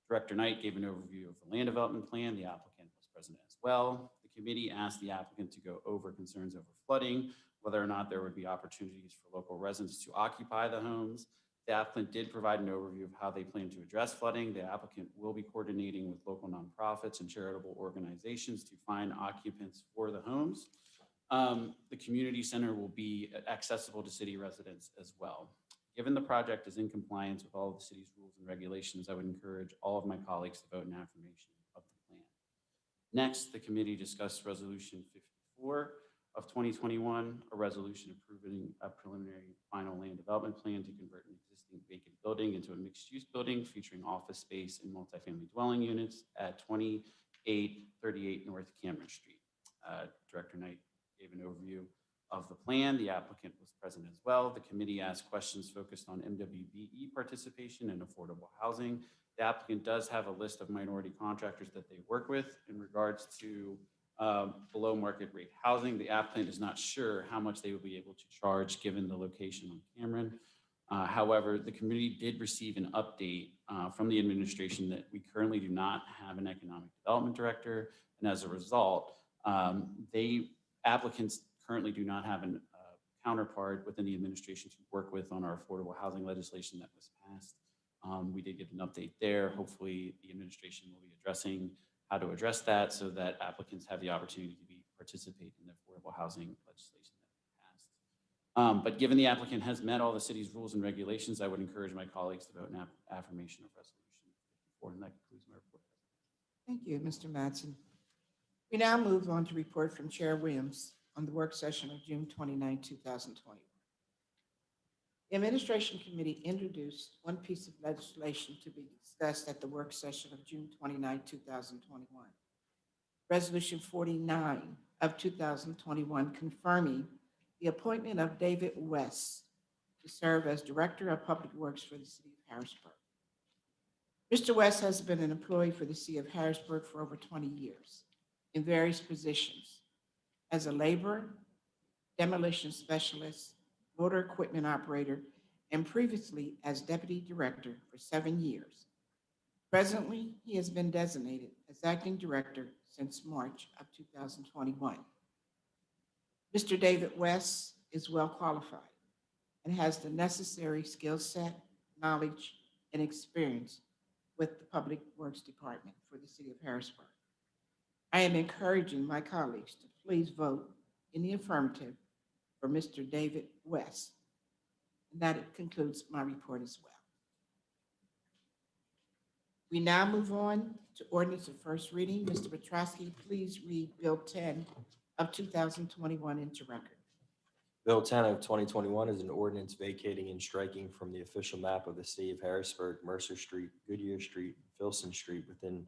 Director Knight gave an overview of the land development plan. The applicant was present as well. The committee asked the applicant to go over concerns over flooding, whether or not there would be opportunities for local residents to occupy the homes. The applicant did provide an overview of how they plan to address flooding. The applicant will be coordinating with local nonprofits and charitable organizations to find occupants for the homes. The community center will be accessible to city residents as well. Given the project is in compliance with all of the city's rules and regulations, I would encourage all of my colleagues to vote in affirmation of the plan. Next, the committee discussed Resolution 54 of 2021, a resolution approving a preliminary final land development plan to convert an existing vacant building into a mixed-use building featuring office space and multifamily dwelling units at 2838 North Cameron Street. Director Knight gave an overview of the plan. The applicant was present as well. The committee asked questions focused on MWBE participation and affordable housing. The applicant does have a list of minority contractors that they work with in regards to below market rate housing. The applicant is not sure how much they will be able to charge given the location on Cameron. However, the committee did receive an update from the administration that we currently do not have an economic development director. And as a result, applicants currently do not have a counterpart within the administration to work with on our affordable housing legislation that was passed. We did get an update there. Hopefully the administration will be addressing how to address that so that applicants have the opportunity to participate in the affordable housing legislation that we passed. But given the applicant has met all the city's rules and regulations, I would encourage my colleagues to vote in affirmation of resolution 54, and that concludes my report. Thank you, Mr. Mattson. We now move on to report from Chair Williams on the work session of June 29, 2021. The Administration Committee introduced one piece of legislation to be discussed at the work session of June 29, 2021. Resolution 49 of 2021 confirming the appointment of David West to serve as Director of Public Works for the City of Harrisburg. Mr. West has been an employee for the City of Harrisburg for over 20 years in various positions as a laborer, demolition specialist, motor equipment operator, and previously as Deputy Director for 7 years. Presently, he has been designated as Acting Director since March of 2021. Mr. David West is well qualified and has the necessary skill set, knowledge, and experience with the Public Works Department for the City of Harrisburg. I am encouraging my colleagues to please vote in the affirmative for Mr. David West. And that concludes my report as well. We now move on to ordinance of first reading. Mr. Petrosky, please read Bill 10 of 2021 into record. Bill 10 of 2021 is an ordinance vacating and striking from the official map of the City of Harrisburg, Mercer Street, Goodyear Street, Filson Street within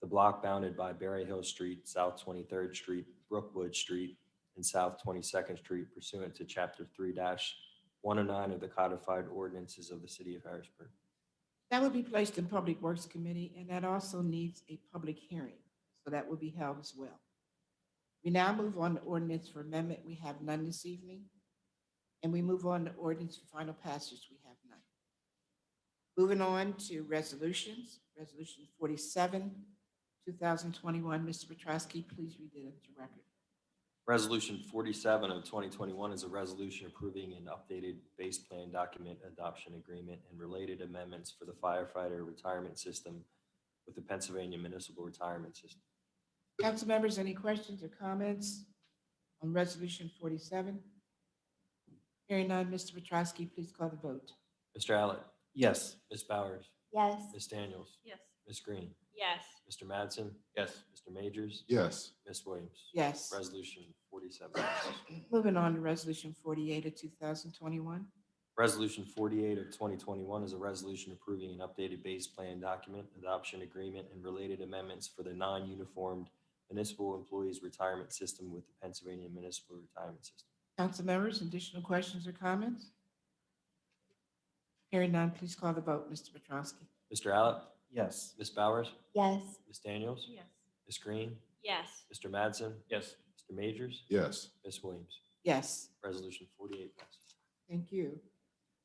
the block bounded by Berry Hill Street, South 23rd Street, Brookwood Street, and South 22nd Street pursuant to Chapter 3-109 of the Codified Ordinances of the City of Harrisburg. That will be placed in Public Works Committee, and that also needs a public hearing, so that will be held as well. We now move on to ordinance for amendment. We have none this evening. And we move on to ordinance for final passage. We have none. Moving on to resolutions, Resolution 47, 2021. Mr. Petrosky, please read it into record. Resolution 47 of 2021 is a resolution approving an updated base plan document adoption agreement and related amendments for the firefighter retirement system with the Pennsylvania Municipal Retirement System. Council members, any questions or comments on Resolution 47? Hearing none, Mr. Petrosky, please call the vote. Mr. Allett, Yes. Ms. Bowers, Yes. Ms. Daniels, Yes. Ms. Green, Yes. Mr. Madsen, Yes. Mr. Majors, Yes. Ms. Williams. Yes. Resolution 47 passes. Moving on to Resolution 48 of 2021. Resolution 48 of 2021 is a resolution approving an updated base plan document adoption agreement and related amendments for the non-uniformed municipal employees retirement system with the Pennsylvania Municipal Retirement System. Council members, additional questions or comments? Hearing none, please call the vote. Mr. Petrosky. Mr. Allett, Yes. Ms. Bowers, Yes. Ms. Daniels, Yes. Ms. Green, Yes. Mr. Madsen, Yes. Mr. Majors, Yes. Ms. Williams. Yes, Resolution 48 passes. thank you.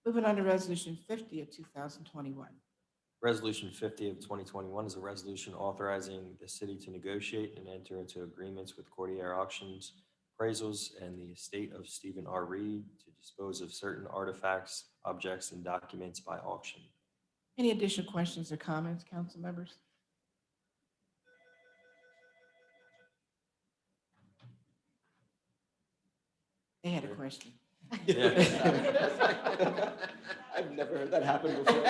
Moving on to Resolution 50 of 2021. Resolution 50 of 2021 is a resolution authorizing the city to negotiate and enter into agreements with Cordier Auctions, Appraisals, and the estate of Stephen R. Reed to dispose of certain artifacts, objects, and documents by auction. Any additional questions or comments, council members? They had a question. I've never heard that happen before.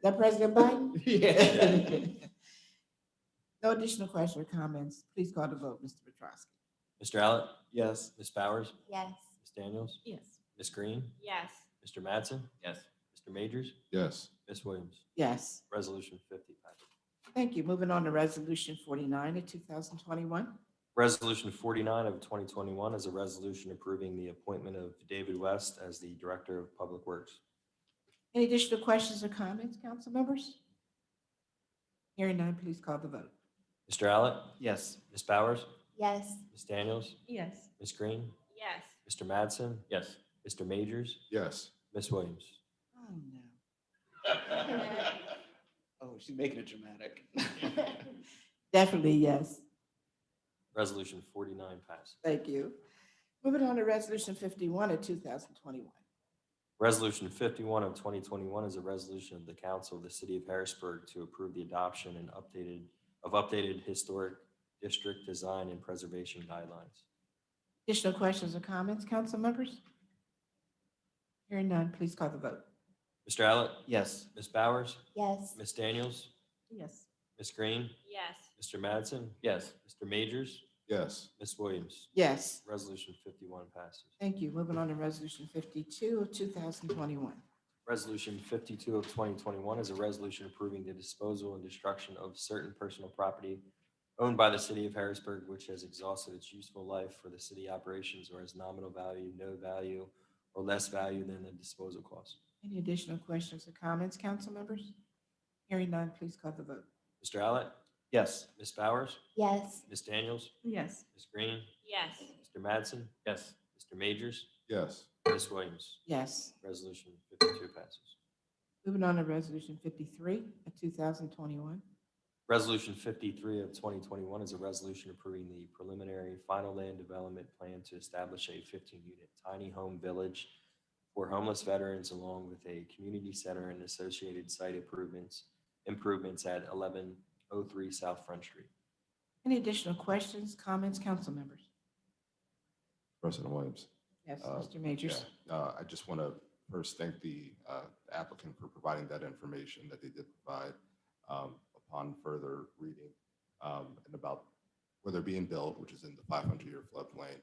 That President Biden? Yeah. No additional questions or comments. Please call the vote, Mr. Petrosky. Mr. Allett, Yes. Ms. Bowers, Yes. Ms. Daniels, Yes. Ms. Green, Yes. Mr. Madsen, Yes. Mr. Majors, Yes. Ms. Williams. Yes, Resolution 50 passes. thank you. Moving on to Resolution 49 of 2021. Resolution 49 of 2021 is a resolution approving the appointment of David West as the Director of Public Works. Any additional questions or comments, council members? Hearing none, please call the vote. Mr. Allett, Yes. Ms. Bowers, Yes. Ms. Daniels, Yes. Ms. Green, Yes. Mr. Madsen, Yes. Mr. Majors, Yes. Ms. Williams. Oh, no. Oh, she's making it dramatic. Definitely yes. Resolution 49 passes. Thank you. Moving on to Resolution 51 of 2021. Resolution 51 of 2021 is a resolution of the Council of the City of Harrisburg to approve the adoption and updated historic district design and preservation guidelines. Additional questions or comments, council members? Hearing none, please call the vote. Mr. Allett, Yes. Ms. Bowers, Yes. Ms. Daniels, Yes. Ms. Green, Yes. Mr. Madsen, Yes. Mr. Majors, Yes. Ms. Williams. Yes, Resolution 51 passes. thank you. Moving on to Resolution 52 of 2021. Resolution 52 of 2021 is a resolution approving the disposal and destruction of certain personal property owned by the city of Harrisburg, which has exhausted its useful life for the city operations or has nominal value, no value, or less value than the disposal cost. Any additional questions or comments, council members? Hearing none, please call the vote. Mr. Allett, Yes. Ms. Bowers, Yes. Ms. Daniels, Yes. Ms. Green, Yes. Mr. Madsen, Yes. Mr. Majors, Yes. Ms. Williams. Yes. Resolution 52 passes. Moving on to Resolution 53 of 2021. Resolution 53 of 2021 is a resolution approving the preliminary final land development plan to establish a 15-unit tiny home village for homeless veterans along with a community center and associated site improvements at 1103 South Front Street. Any additional questions, comments, council members? President Williams. Yes, Uh, Mr. Majors. I just want to first thank the applicant for providing that information that they did provide upon further reading and about where they're being built, which is in the 500-year floodplain.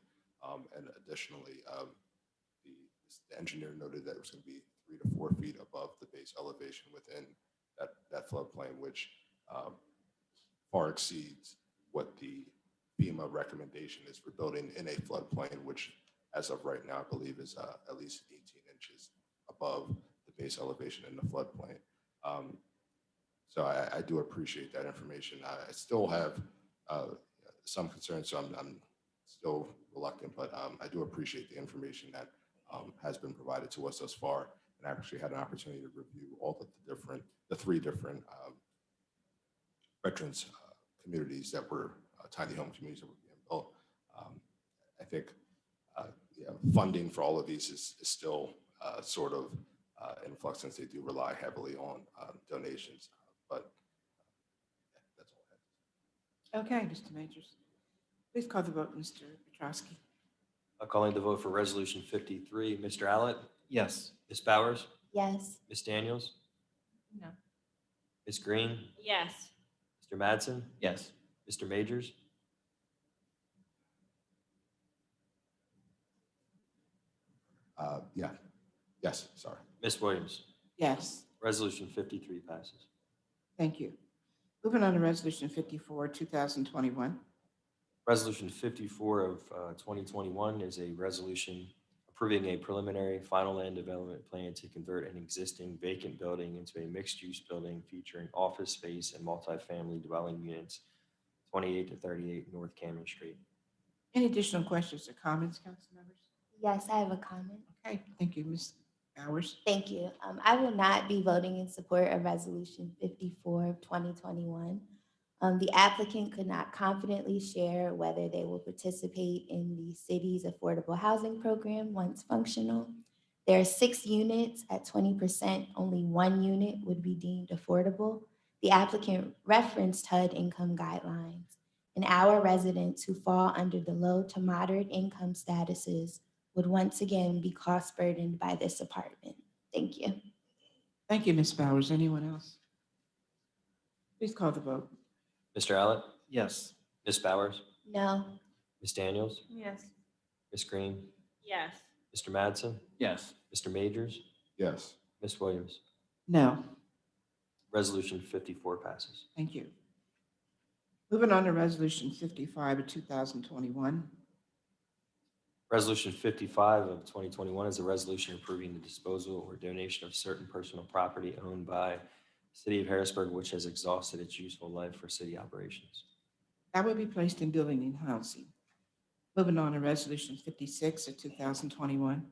And additionally, the engineer noted that it was going to be 3 to 4 feet above the base elevation within that floodplain, which far exceeds what the FEMA recommendation is for building in a floodplain, which as of right now, I believe is at least 18 inches above the base elevation in the floodplain. So I do appreciate that information. I still have some concerns, so I'm still reluctant, but I do appreciate the information that has been provided to us thus far. And I actually had an opportunity to review all the three different veterans communities that were tiny home communities that were being built. I think funding for all of these is still sort of in flux, since they do rely heavily on donations. But that's all I have. Okay, Mr. Majors. Please call the vote, Mr. Petrowski. Calling the vote for Resolution 53, Mr. Allett, Yes. Ms. Bowers, Yes. Ms. Daniels, No. Ms. Green, Yes. Mr. Madsen, Yes. Mr. Majors, Yeah, yes, sorry. Ms. Williams. Yes, Resolution 53 passes. thank you. Moving on to Resolution 54, 2021. Resolution 54 of 2021 is a resolution approving a preliminary final land development plan to convert an existing vacant building into a mixed-use building featuring office space and multifamily dwelling units, 28 to 38 North Cameron Street. Any additional questions or comments, council members? Yes, I have a comment. Okay, thank you, Ms. Bowers. Thank you. I will not be voting in support of Resolution 54 of 2021. The applicant could not confidently share whether they will participate in the city's affordable housing program once functional. There are 6 units at 20%. Only 1 unit would be deemed affordable. The applicant referenced HUD income guidelines, and our residents who fall under the low to moderate income statuses would once again be cost burdened by this apartment. Thank you. Thank you, Ms. Bowers. Anyone else? Please call the vote. Mr. Allett, Yes. Ms. Bowers, No. Ms. Daniels, Yes. Ms. Green, Yes. Mr. Madsen, Yes. Mr. Majors, Yes, Ms. Williams. No, Resolution 54 passes. thank you. Moving on to Resolution 55 of 2021. Resolution 55 of 2021 is a resolution approving the disposal or donation of certain personal property owned by the City of Harrisburg, which has exhausted its useful life for city operations. That will be placed in Building and Housing. Moving on to Resolution 56 of 2021.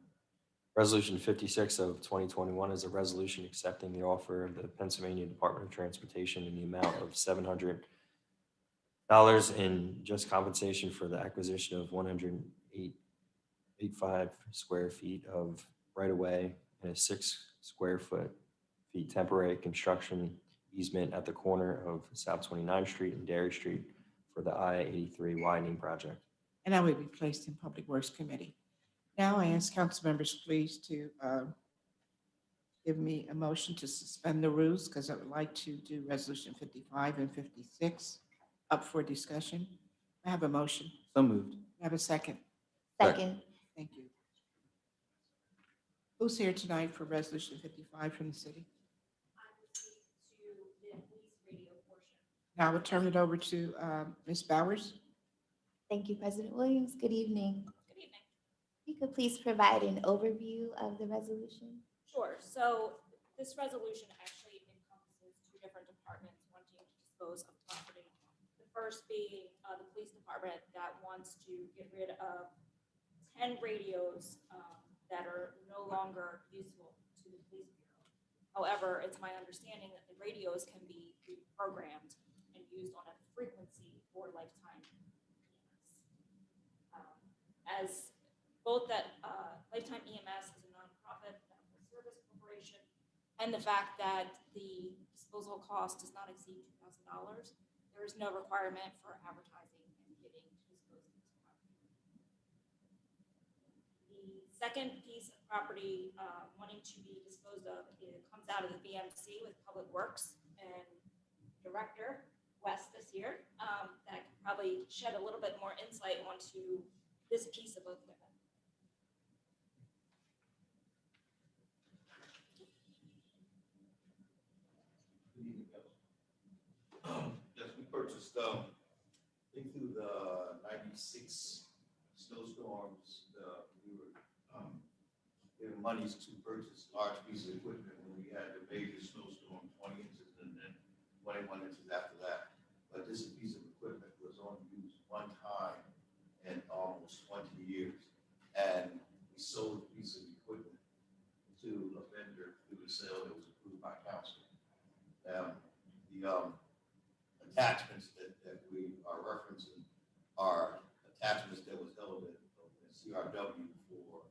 Resolution 56 of 2021 is a resolution accepting the offer of the Pennsylvania Department of Transportation in the amount of $700 in just compensation for the acquisition of 108.85 square feet of right-of-way and a 6 square feet temporary construction easement at the corner of South 29th Street and Dairy Street for the I-83 widening project. And that will be placed in Public Works Committee. Now I ask council members please to give me a motion to suspend the rules, because I would like to do Resolution 55 and 56 up for discussion. I have a motion. So moved. I have a second. Second. Thank you. Who's here tonight for Resolution 55 from the city? Now I will turn it over to Ms. Bowers. Thank you, President Williams. Good evening. Good evening. You could please provide an overview of the resolution? Sure. So this resolution actually encompasses 2 different departments wanting to dispose of property. The first being the police department that wants to get rid of 10 radios that are no longer useful to the police bureau. However, it's my understanding that the radios can be reprogrammed and used on a frequency for lifetime. As both that Lifetime EMS is a nonprofit medical service corporation, and the fact that the disposal cost does not exceed $2,000, there is no requirement for advertising and bidding to dispose of this property. The second piece of property wanting to be disposed of, it comes out of the BMC with Public Works and Director West this year that can probably shed a little bit more insight onto this piece of equipment. Yes, we purchased, I think through the 96 snowstorms, we were given monies to purchase large pieces of equipment when we had the major snowstorm, 20 inches and then 21 inches after that. But this piece of equipment was only used one time and the sale that was approved by council. The attachments that we are referencing are attachments that was held at CRW for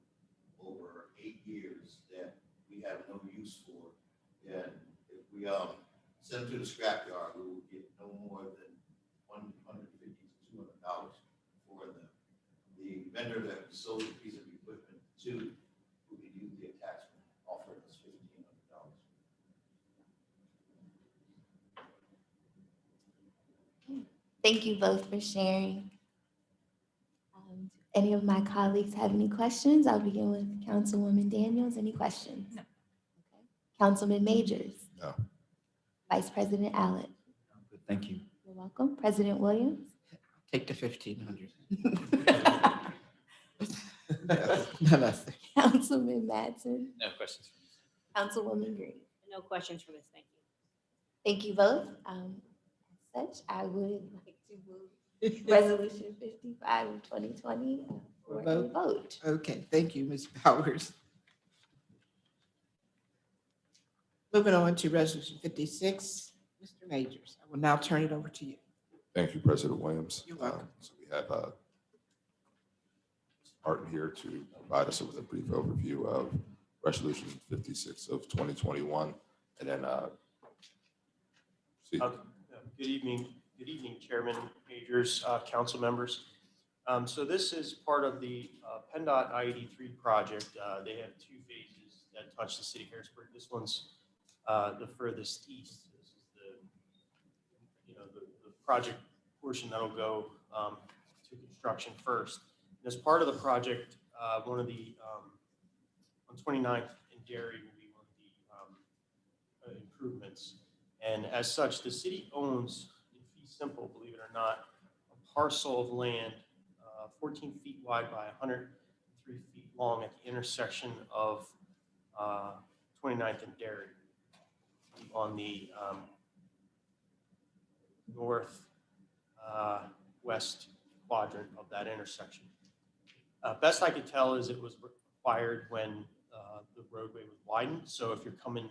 over 8 years that we have no use for. And if we send them to the scrapyard, we will get no more than $150 to $200 for them. The vendor that we sold the piece of equipment to, who could use the attachment, offered us $1,500. Thank you both for sharing. Do any of my colleagues have any questions? I'll begin with Councilwoman Daniels. Any questions? No. Okay. Councilman Majors. No. Vice President Allen. Good, thank you. You're welcome. President Williams. Take the 1,500. Nothing. Councilman Mattson. No questions. Councilwoman Green. No questions for this, thank you. Thank you both. As such, I would like to move Resolution 55 of 2020 for a vote. Okay, thank you, Ms. Powers. Moving on to Resolution 56, Mr. Majors. I will now turn it over to you. Thank you, President Williams. You're welcome. So we have Mr. Martin here to provide us with a brief overview of Resolution 56 of 2021, and then see. Good evening, Chairman, Majors, council members. So this is part of the PennDOT I-83 project. They have 2 phases that touch the city of Harrisburg. This one's the furthest east. This is the project portion that'll go to construction first. And as part of the project, one of the on 29th and Dairy will be one of the improvements. And as such, the city owns, in fee simple, believe it or not, a parcel of land 14 feet wide by 103 feet long at the intersection of 29th and Dairy on the north west quadrant of that intersection. Best I could tell is it was required when the roadway was widened. So if you're coming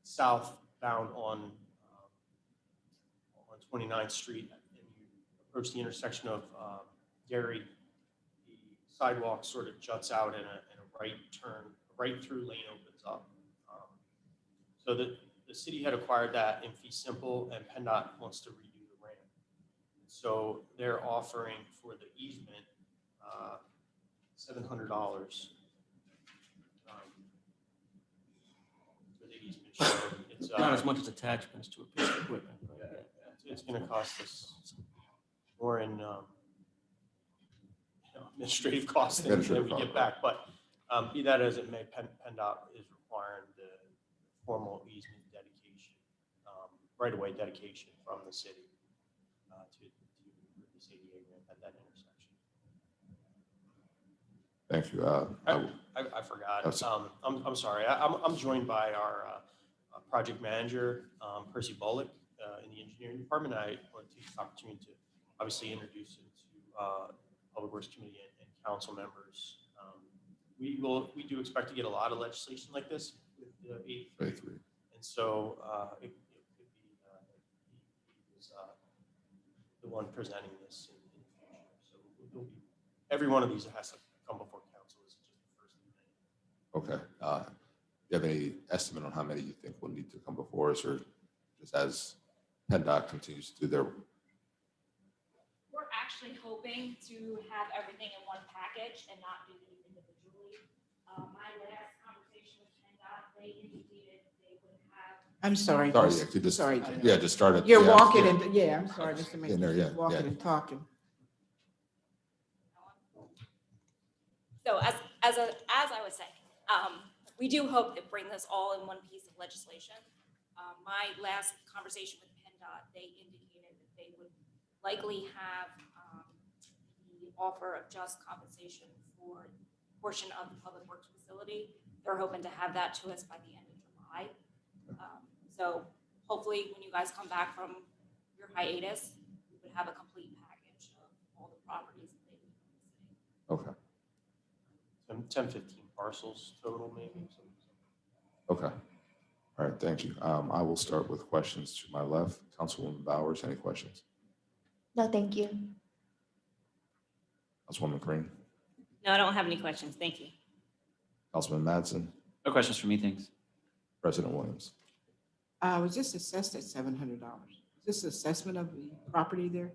southbound on 29th Street and you approach the intersection of Dairy, the sidewalk sort of juts out and a right turn, a right through lane opens up. So the city had acquired that in fee simple, and PennDOT wants to redo the ramp. So they're offering for the easement $700 for the easement. So it's Not as much as attachments to a piece of equipment. it's going to cost us more in administrative costs than we get back. But be that as it may, PennDOT is requiring the formal easement dedication, right-of-way dedication from the city to this ADA ramp at that intersection. Thank you. I forgot. I'm sorry. I'm joined by our project manager, Percy Bullock, in the engineering department. I want to take this opportunity to obviously introduce him to Public Works Committee and council members. We do expect to get a lot of legislation like this with the 83. And so it could be he was the one presenting this in the future. So it'll be, every one of these has to come before council. This is just the first thing. Okay. Do you have any estimate on how many you think will need to come before us, or just as PennDOT continues to do their? We're actually hoping to have everything in one package and not do these individually. My last conversation with PennDOT, they indicated they would have. I'm sorry. Sorry, yeah, could just, sorry. yeah, just started. You're yeah, walking yeah. and, yeah, I'm sorry, Mr. In Majors, there, yeah, walking yeah. and talking. So as I was saying, we do hope to bring this all in one piece of legislation. My last conversation with PennDOT, they indicated that they would likely have the offer of just compensation for a portion of the public works facility. They're hoping to have that to us by the end of July. So hopefully when you guys come back from your hiatus, we would have a complete package of all the properties that they need in the city. Okay. 10, 15 parcels total, maybe. Okay. All right, thank you. I will start with questions to my left. Councilwoman Bowers, any questions? No, thank you. Councilwoman Green, No, I don't have any questions. Thank you. Councilman Madsen, No questions for me, thanks. President Williams. Was this assessed at $700? Is this assessment of the property there?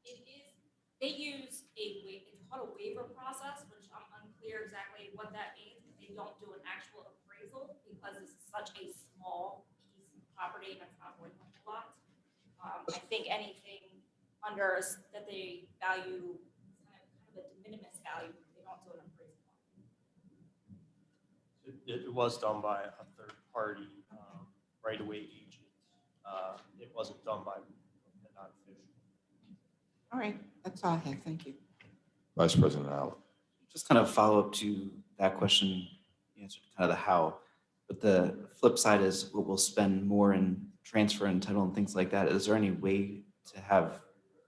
It is, they use it's called a waiver process, which I'm unclear exactly what that means. They don't do an actual appraisal because it's such a small piece of property and it's not worth a lot. I think anything under that they value kind of a de minimis value, they don't do an appraisal. It was done by a third party right-of-way agent. It wasn't done by a non-official. All right, that's all I have. Thank you. Vice President Allen. Just kind of follow up to that question, you answered kind of the how, but the flip side is we'll spend more in transfer and title and things like that. Is there any way to have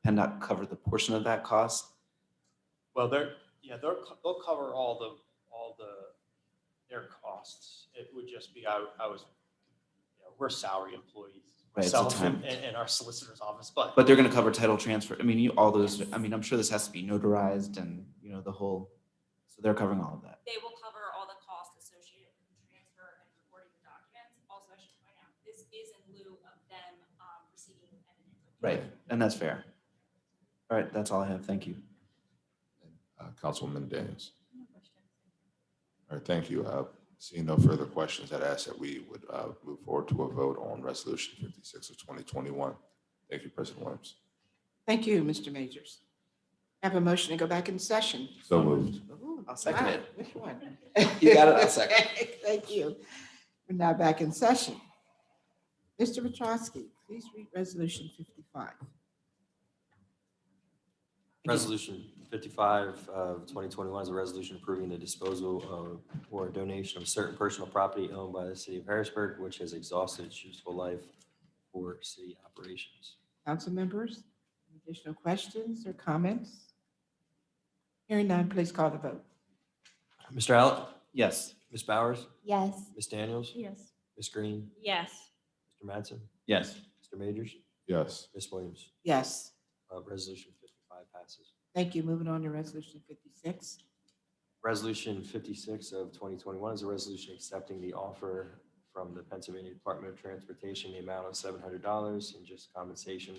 PennDOT cover the portion of that cost? Well, they'll cover all their costs. It would just be, we're salary employees. Right, it's a Myself time. and our solicitor's office, but. But they're going to cover title transfer. I mean, all those, I mean, I'm sure this has to be notarized and, the whole, so they're covering all of that. They will cover all the costs associated with the transfer and recording the documents. Also, I should point out, this is in lieu of them receiving an invocation. Right, and that's fair. All right, that's all I have. Thank you. Councilwoman Daniels. All right, thank you. Seeing no further questions, I'd ask that we would move forward to a vote on Resolution 56 of 2021. Thank you, President Williams. Thank you, Mr. Majors. I have a motion to go back in session. So moved. Ooh, I'll second wow, it. Which one? You got it, I'll second. Thank you. We're now back in session. Mr. Petrosky, please read Resolution 55. Resolution 55 of 2021 is a resolution approving the disposal of or donation of certain personal property owned by the city of Harrisburg, which has exhausted its useful life for city operations. Council members, any additional questions or comments? Hearing none, please call the vote. Mr. Allen? Yes. Ms. Bowers? Yes. Ms. Daniels? Yes. Ms. Green? Yes. Mr. Mattson? Yes. Mr. Majors? Yes. Ms. Williams? Yes, Resolution 55 passes. thank you. Moving on to Resolution 56. Resolution 56 of 2021 is a resolution accepting the offer from the Pennsylvania Department of Transportation, the amount of $700 in just compensation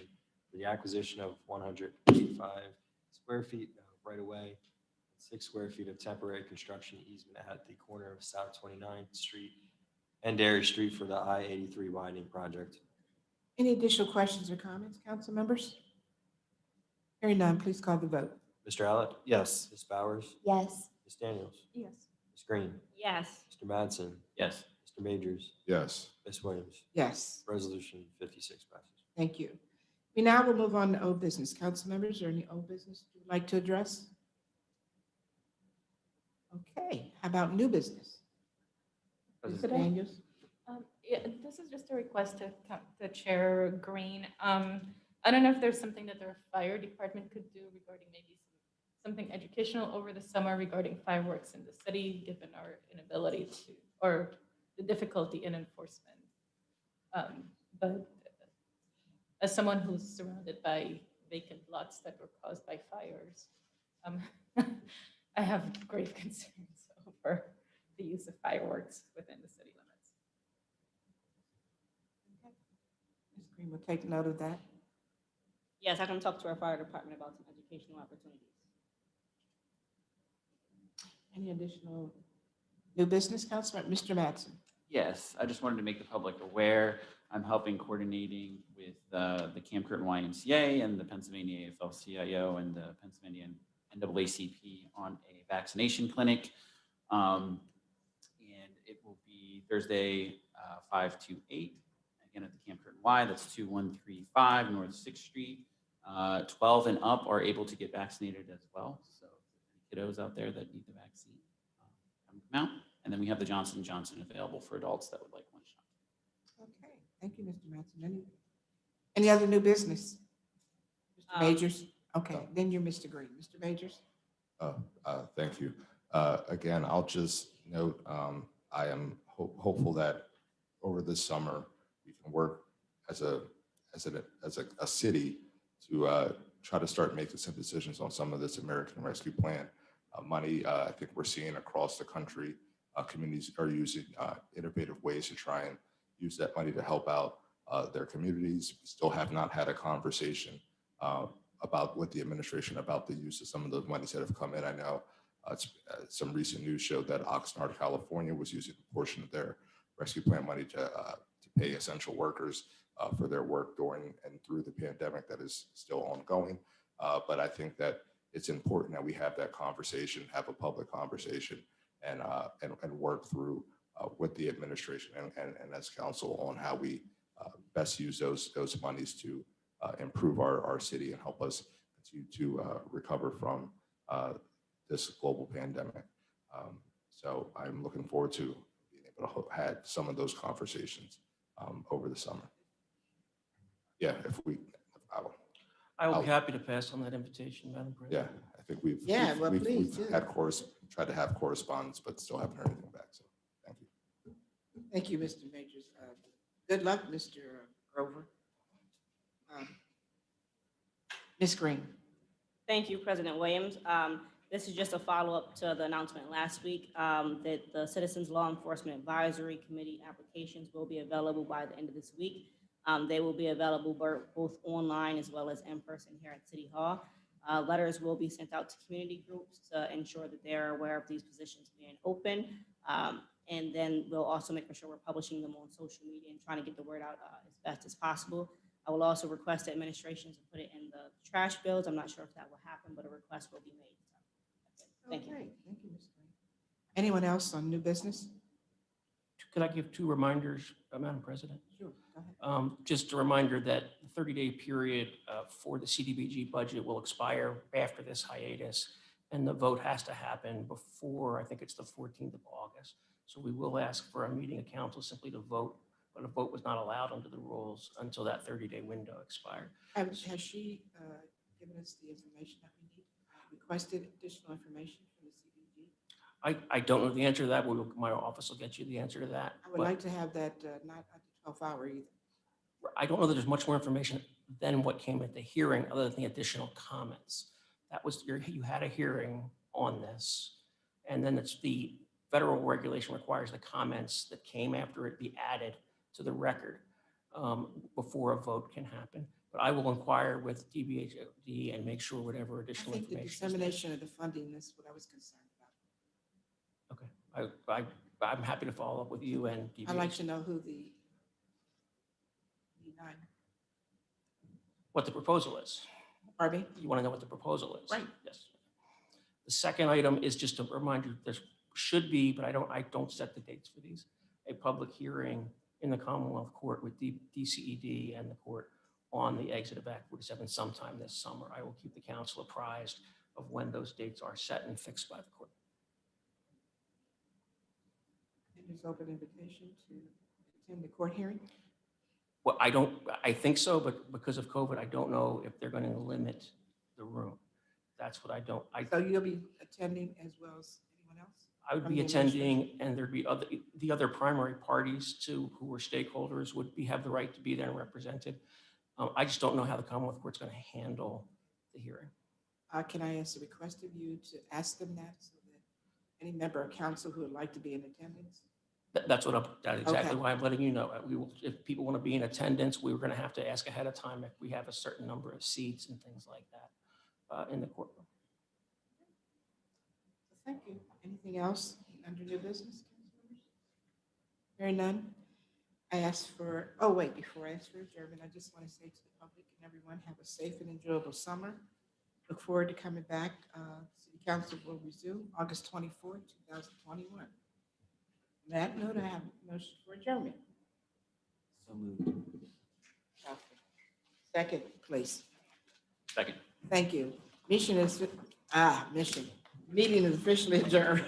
for the acquisition of 185 square feet of right-of-way, 6 square feet of temporary construction easement at the corner of South 29th Street and Dairy Street for the I-83 widening project. Any additional questions or comments, council members? Hearing none, please call the vote. Mr. Allett? Yes. Ms. Bowers? Yes. Ms. Daniels? Yes. Ms. Green? Yes. Mr. Mattson? Yes. Mr. Majors? Yes. Ms. Williams? Yes, Resolution 56 passes. thank you. We now will move on to old business. Council members, is there any old business you would like to address? Okay, how about new business? Mr. Daniels? Yeah, this is just a request to Chair Green. I don't know if there's something that their fire department could do regarding maybe something educational over the summer regarding fireworks in the city, given our inability to, or the difficulty in enforcement. But as someone who's surrounded by vacant lots that were caused by fires, I have grave concerns over the use of fireworks within the city limits. Ms. Green will take note of that. Yes, I can talk to our fire department about some educational opportunities. Any additional new business, Councilman? Mr. Mattson? Yes, I just wanted to make the public aware. I'm helping coordinating with the Camp Curtin YMCA and the Pennsylvania AFL-CIO and the Pennsylvania NAACP on a vaccination clinic. And it will be Thursday, 5 to 8, again at the Camp Curtin Y. That's 2135 North 6th Street. 12 and up are able to get vaccinated as well. So kiddos out there that need the vaccine, come out. And then we have the Johnson & Johnson available for adults that would like one shot. Okay, thank you, Mr. Mattson. Any other new business? Mr. Majors? Okay, then you're Mr. Green. Mr. Majors? Thank you. Again, I'll just note, I am hopeful that over this summer, we can work as a city to try to start making some decisions on some of this American Rescue Plan money. I think we're seeing across the country, communities are using innovative ways to try and use that money to help out their communities. We still have not had a conversation about with the administration about the use of some of those monies that have come in. I know some recent news showed that Oxnard, California was using a portion of their rescue plan money to pay essential workers for their work during and through the pandemic that is still ongoing. But I think that it's important that we have that conversation, have a public conversation, and work through with the administration and as council on how we best use those monies to improve our city and help us continue to recover from this global pandemic. So I'm looking forward to being able to have some of those conversations over the summer. Yeah, I will be happy to pass on that invitation, Madam President. Yeah, I think we've please do. had tried to have correspondence, but still haven't heard anything back. So thank you. Thank you, Mr. Majors. Good luck, Mr. Grover. Ms. Green. Thank you, President Williams. This is just a follow-up to the announcement last week that the Citizens Law Enforcement Advisory Committee applications will be available by the end of this week. They will be available both online as well as in person here at City Hall. Letters will be sent out to community groups to ensure that they're aware of these positions being open. And then we'll also make sure we're publishing them on social media and trying to get the word out as best as possible. I will also request the administration to put it in the trash bills. I'm not sure if that will happen, but a request will be made. So, thank you. Thank you, Ms. Green. Anyone else on new business? Could I give two reminders, Madam President? Sure, go ahead. Just a reminder that the 30-day period for the CDBG budget will expire after this hiatus, and the vote has to happen before, I think it's the 14th of August. So we will ask for a meeting of council simply to vote, but a vote was not allowed under the rules until that 30-day window expired. Has she given us the information that we need? Requested additional information from the CDBG? I don't know the answer to that. My office will get you the answer to that. I would but like to have that not at the 12th hour either. I don't know that there's much more information than what came at the hearing, other than the additional comments. That was you had a hearing on this, and then it's the federal regulation requires the comments that came after it be added to the record before a vote can happen. But I will inquire with DBHD and make sure whatever additional I think the information. dissemination of the funding is what I was concerned about. Okay, I'm happy to follow up with you and DBHD. I'd like to know who the nine. What the proposal is. Pardon me? You want to know what the proposal is? Right. Yes. The second item is just a reminder, there should be, but I don't set the dates for these, a public hearing in the Commonwealth Court with DCED and the court on the exit of Act 47 sometime this summer. I will keep the council apprised of when those dates are set and fixed by the court. And there's open invitation to attend the court hearing? Well, I think so, but because of COVID, I don't know if they're going to limit the room. That's what I don't. So you'll be attending as well as anyone else? I would from be the attending, and there'd be the other primary parties too, who were stakeholders would have the right to be there and represented. I just don't know how the Commonwealth Court's going to handle the hearing. Can I ask a request of you to ask them that so that any member of council who would like to be in attendance? That's exactly Okay. why I'm letting you know. We will, if people want to be in attendance, we were going to have to ask ahead of time if we have a certain number of seats and things like that in the courtroom. Thank you. Anything else under new business? Hearing none. I ask for, oh wait, before I ask for adjournment, I just want to say to the public and everyone, have a safe and enjoyable summer. Look forward to coming back. City Council will resume August 24th, 2021. On that note, I have a motion for adjournment. So moved. Second, please. Second. Thank you. Meeting is officially adjourned.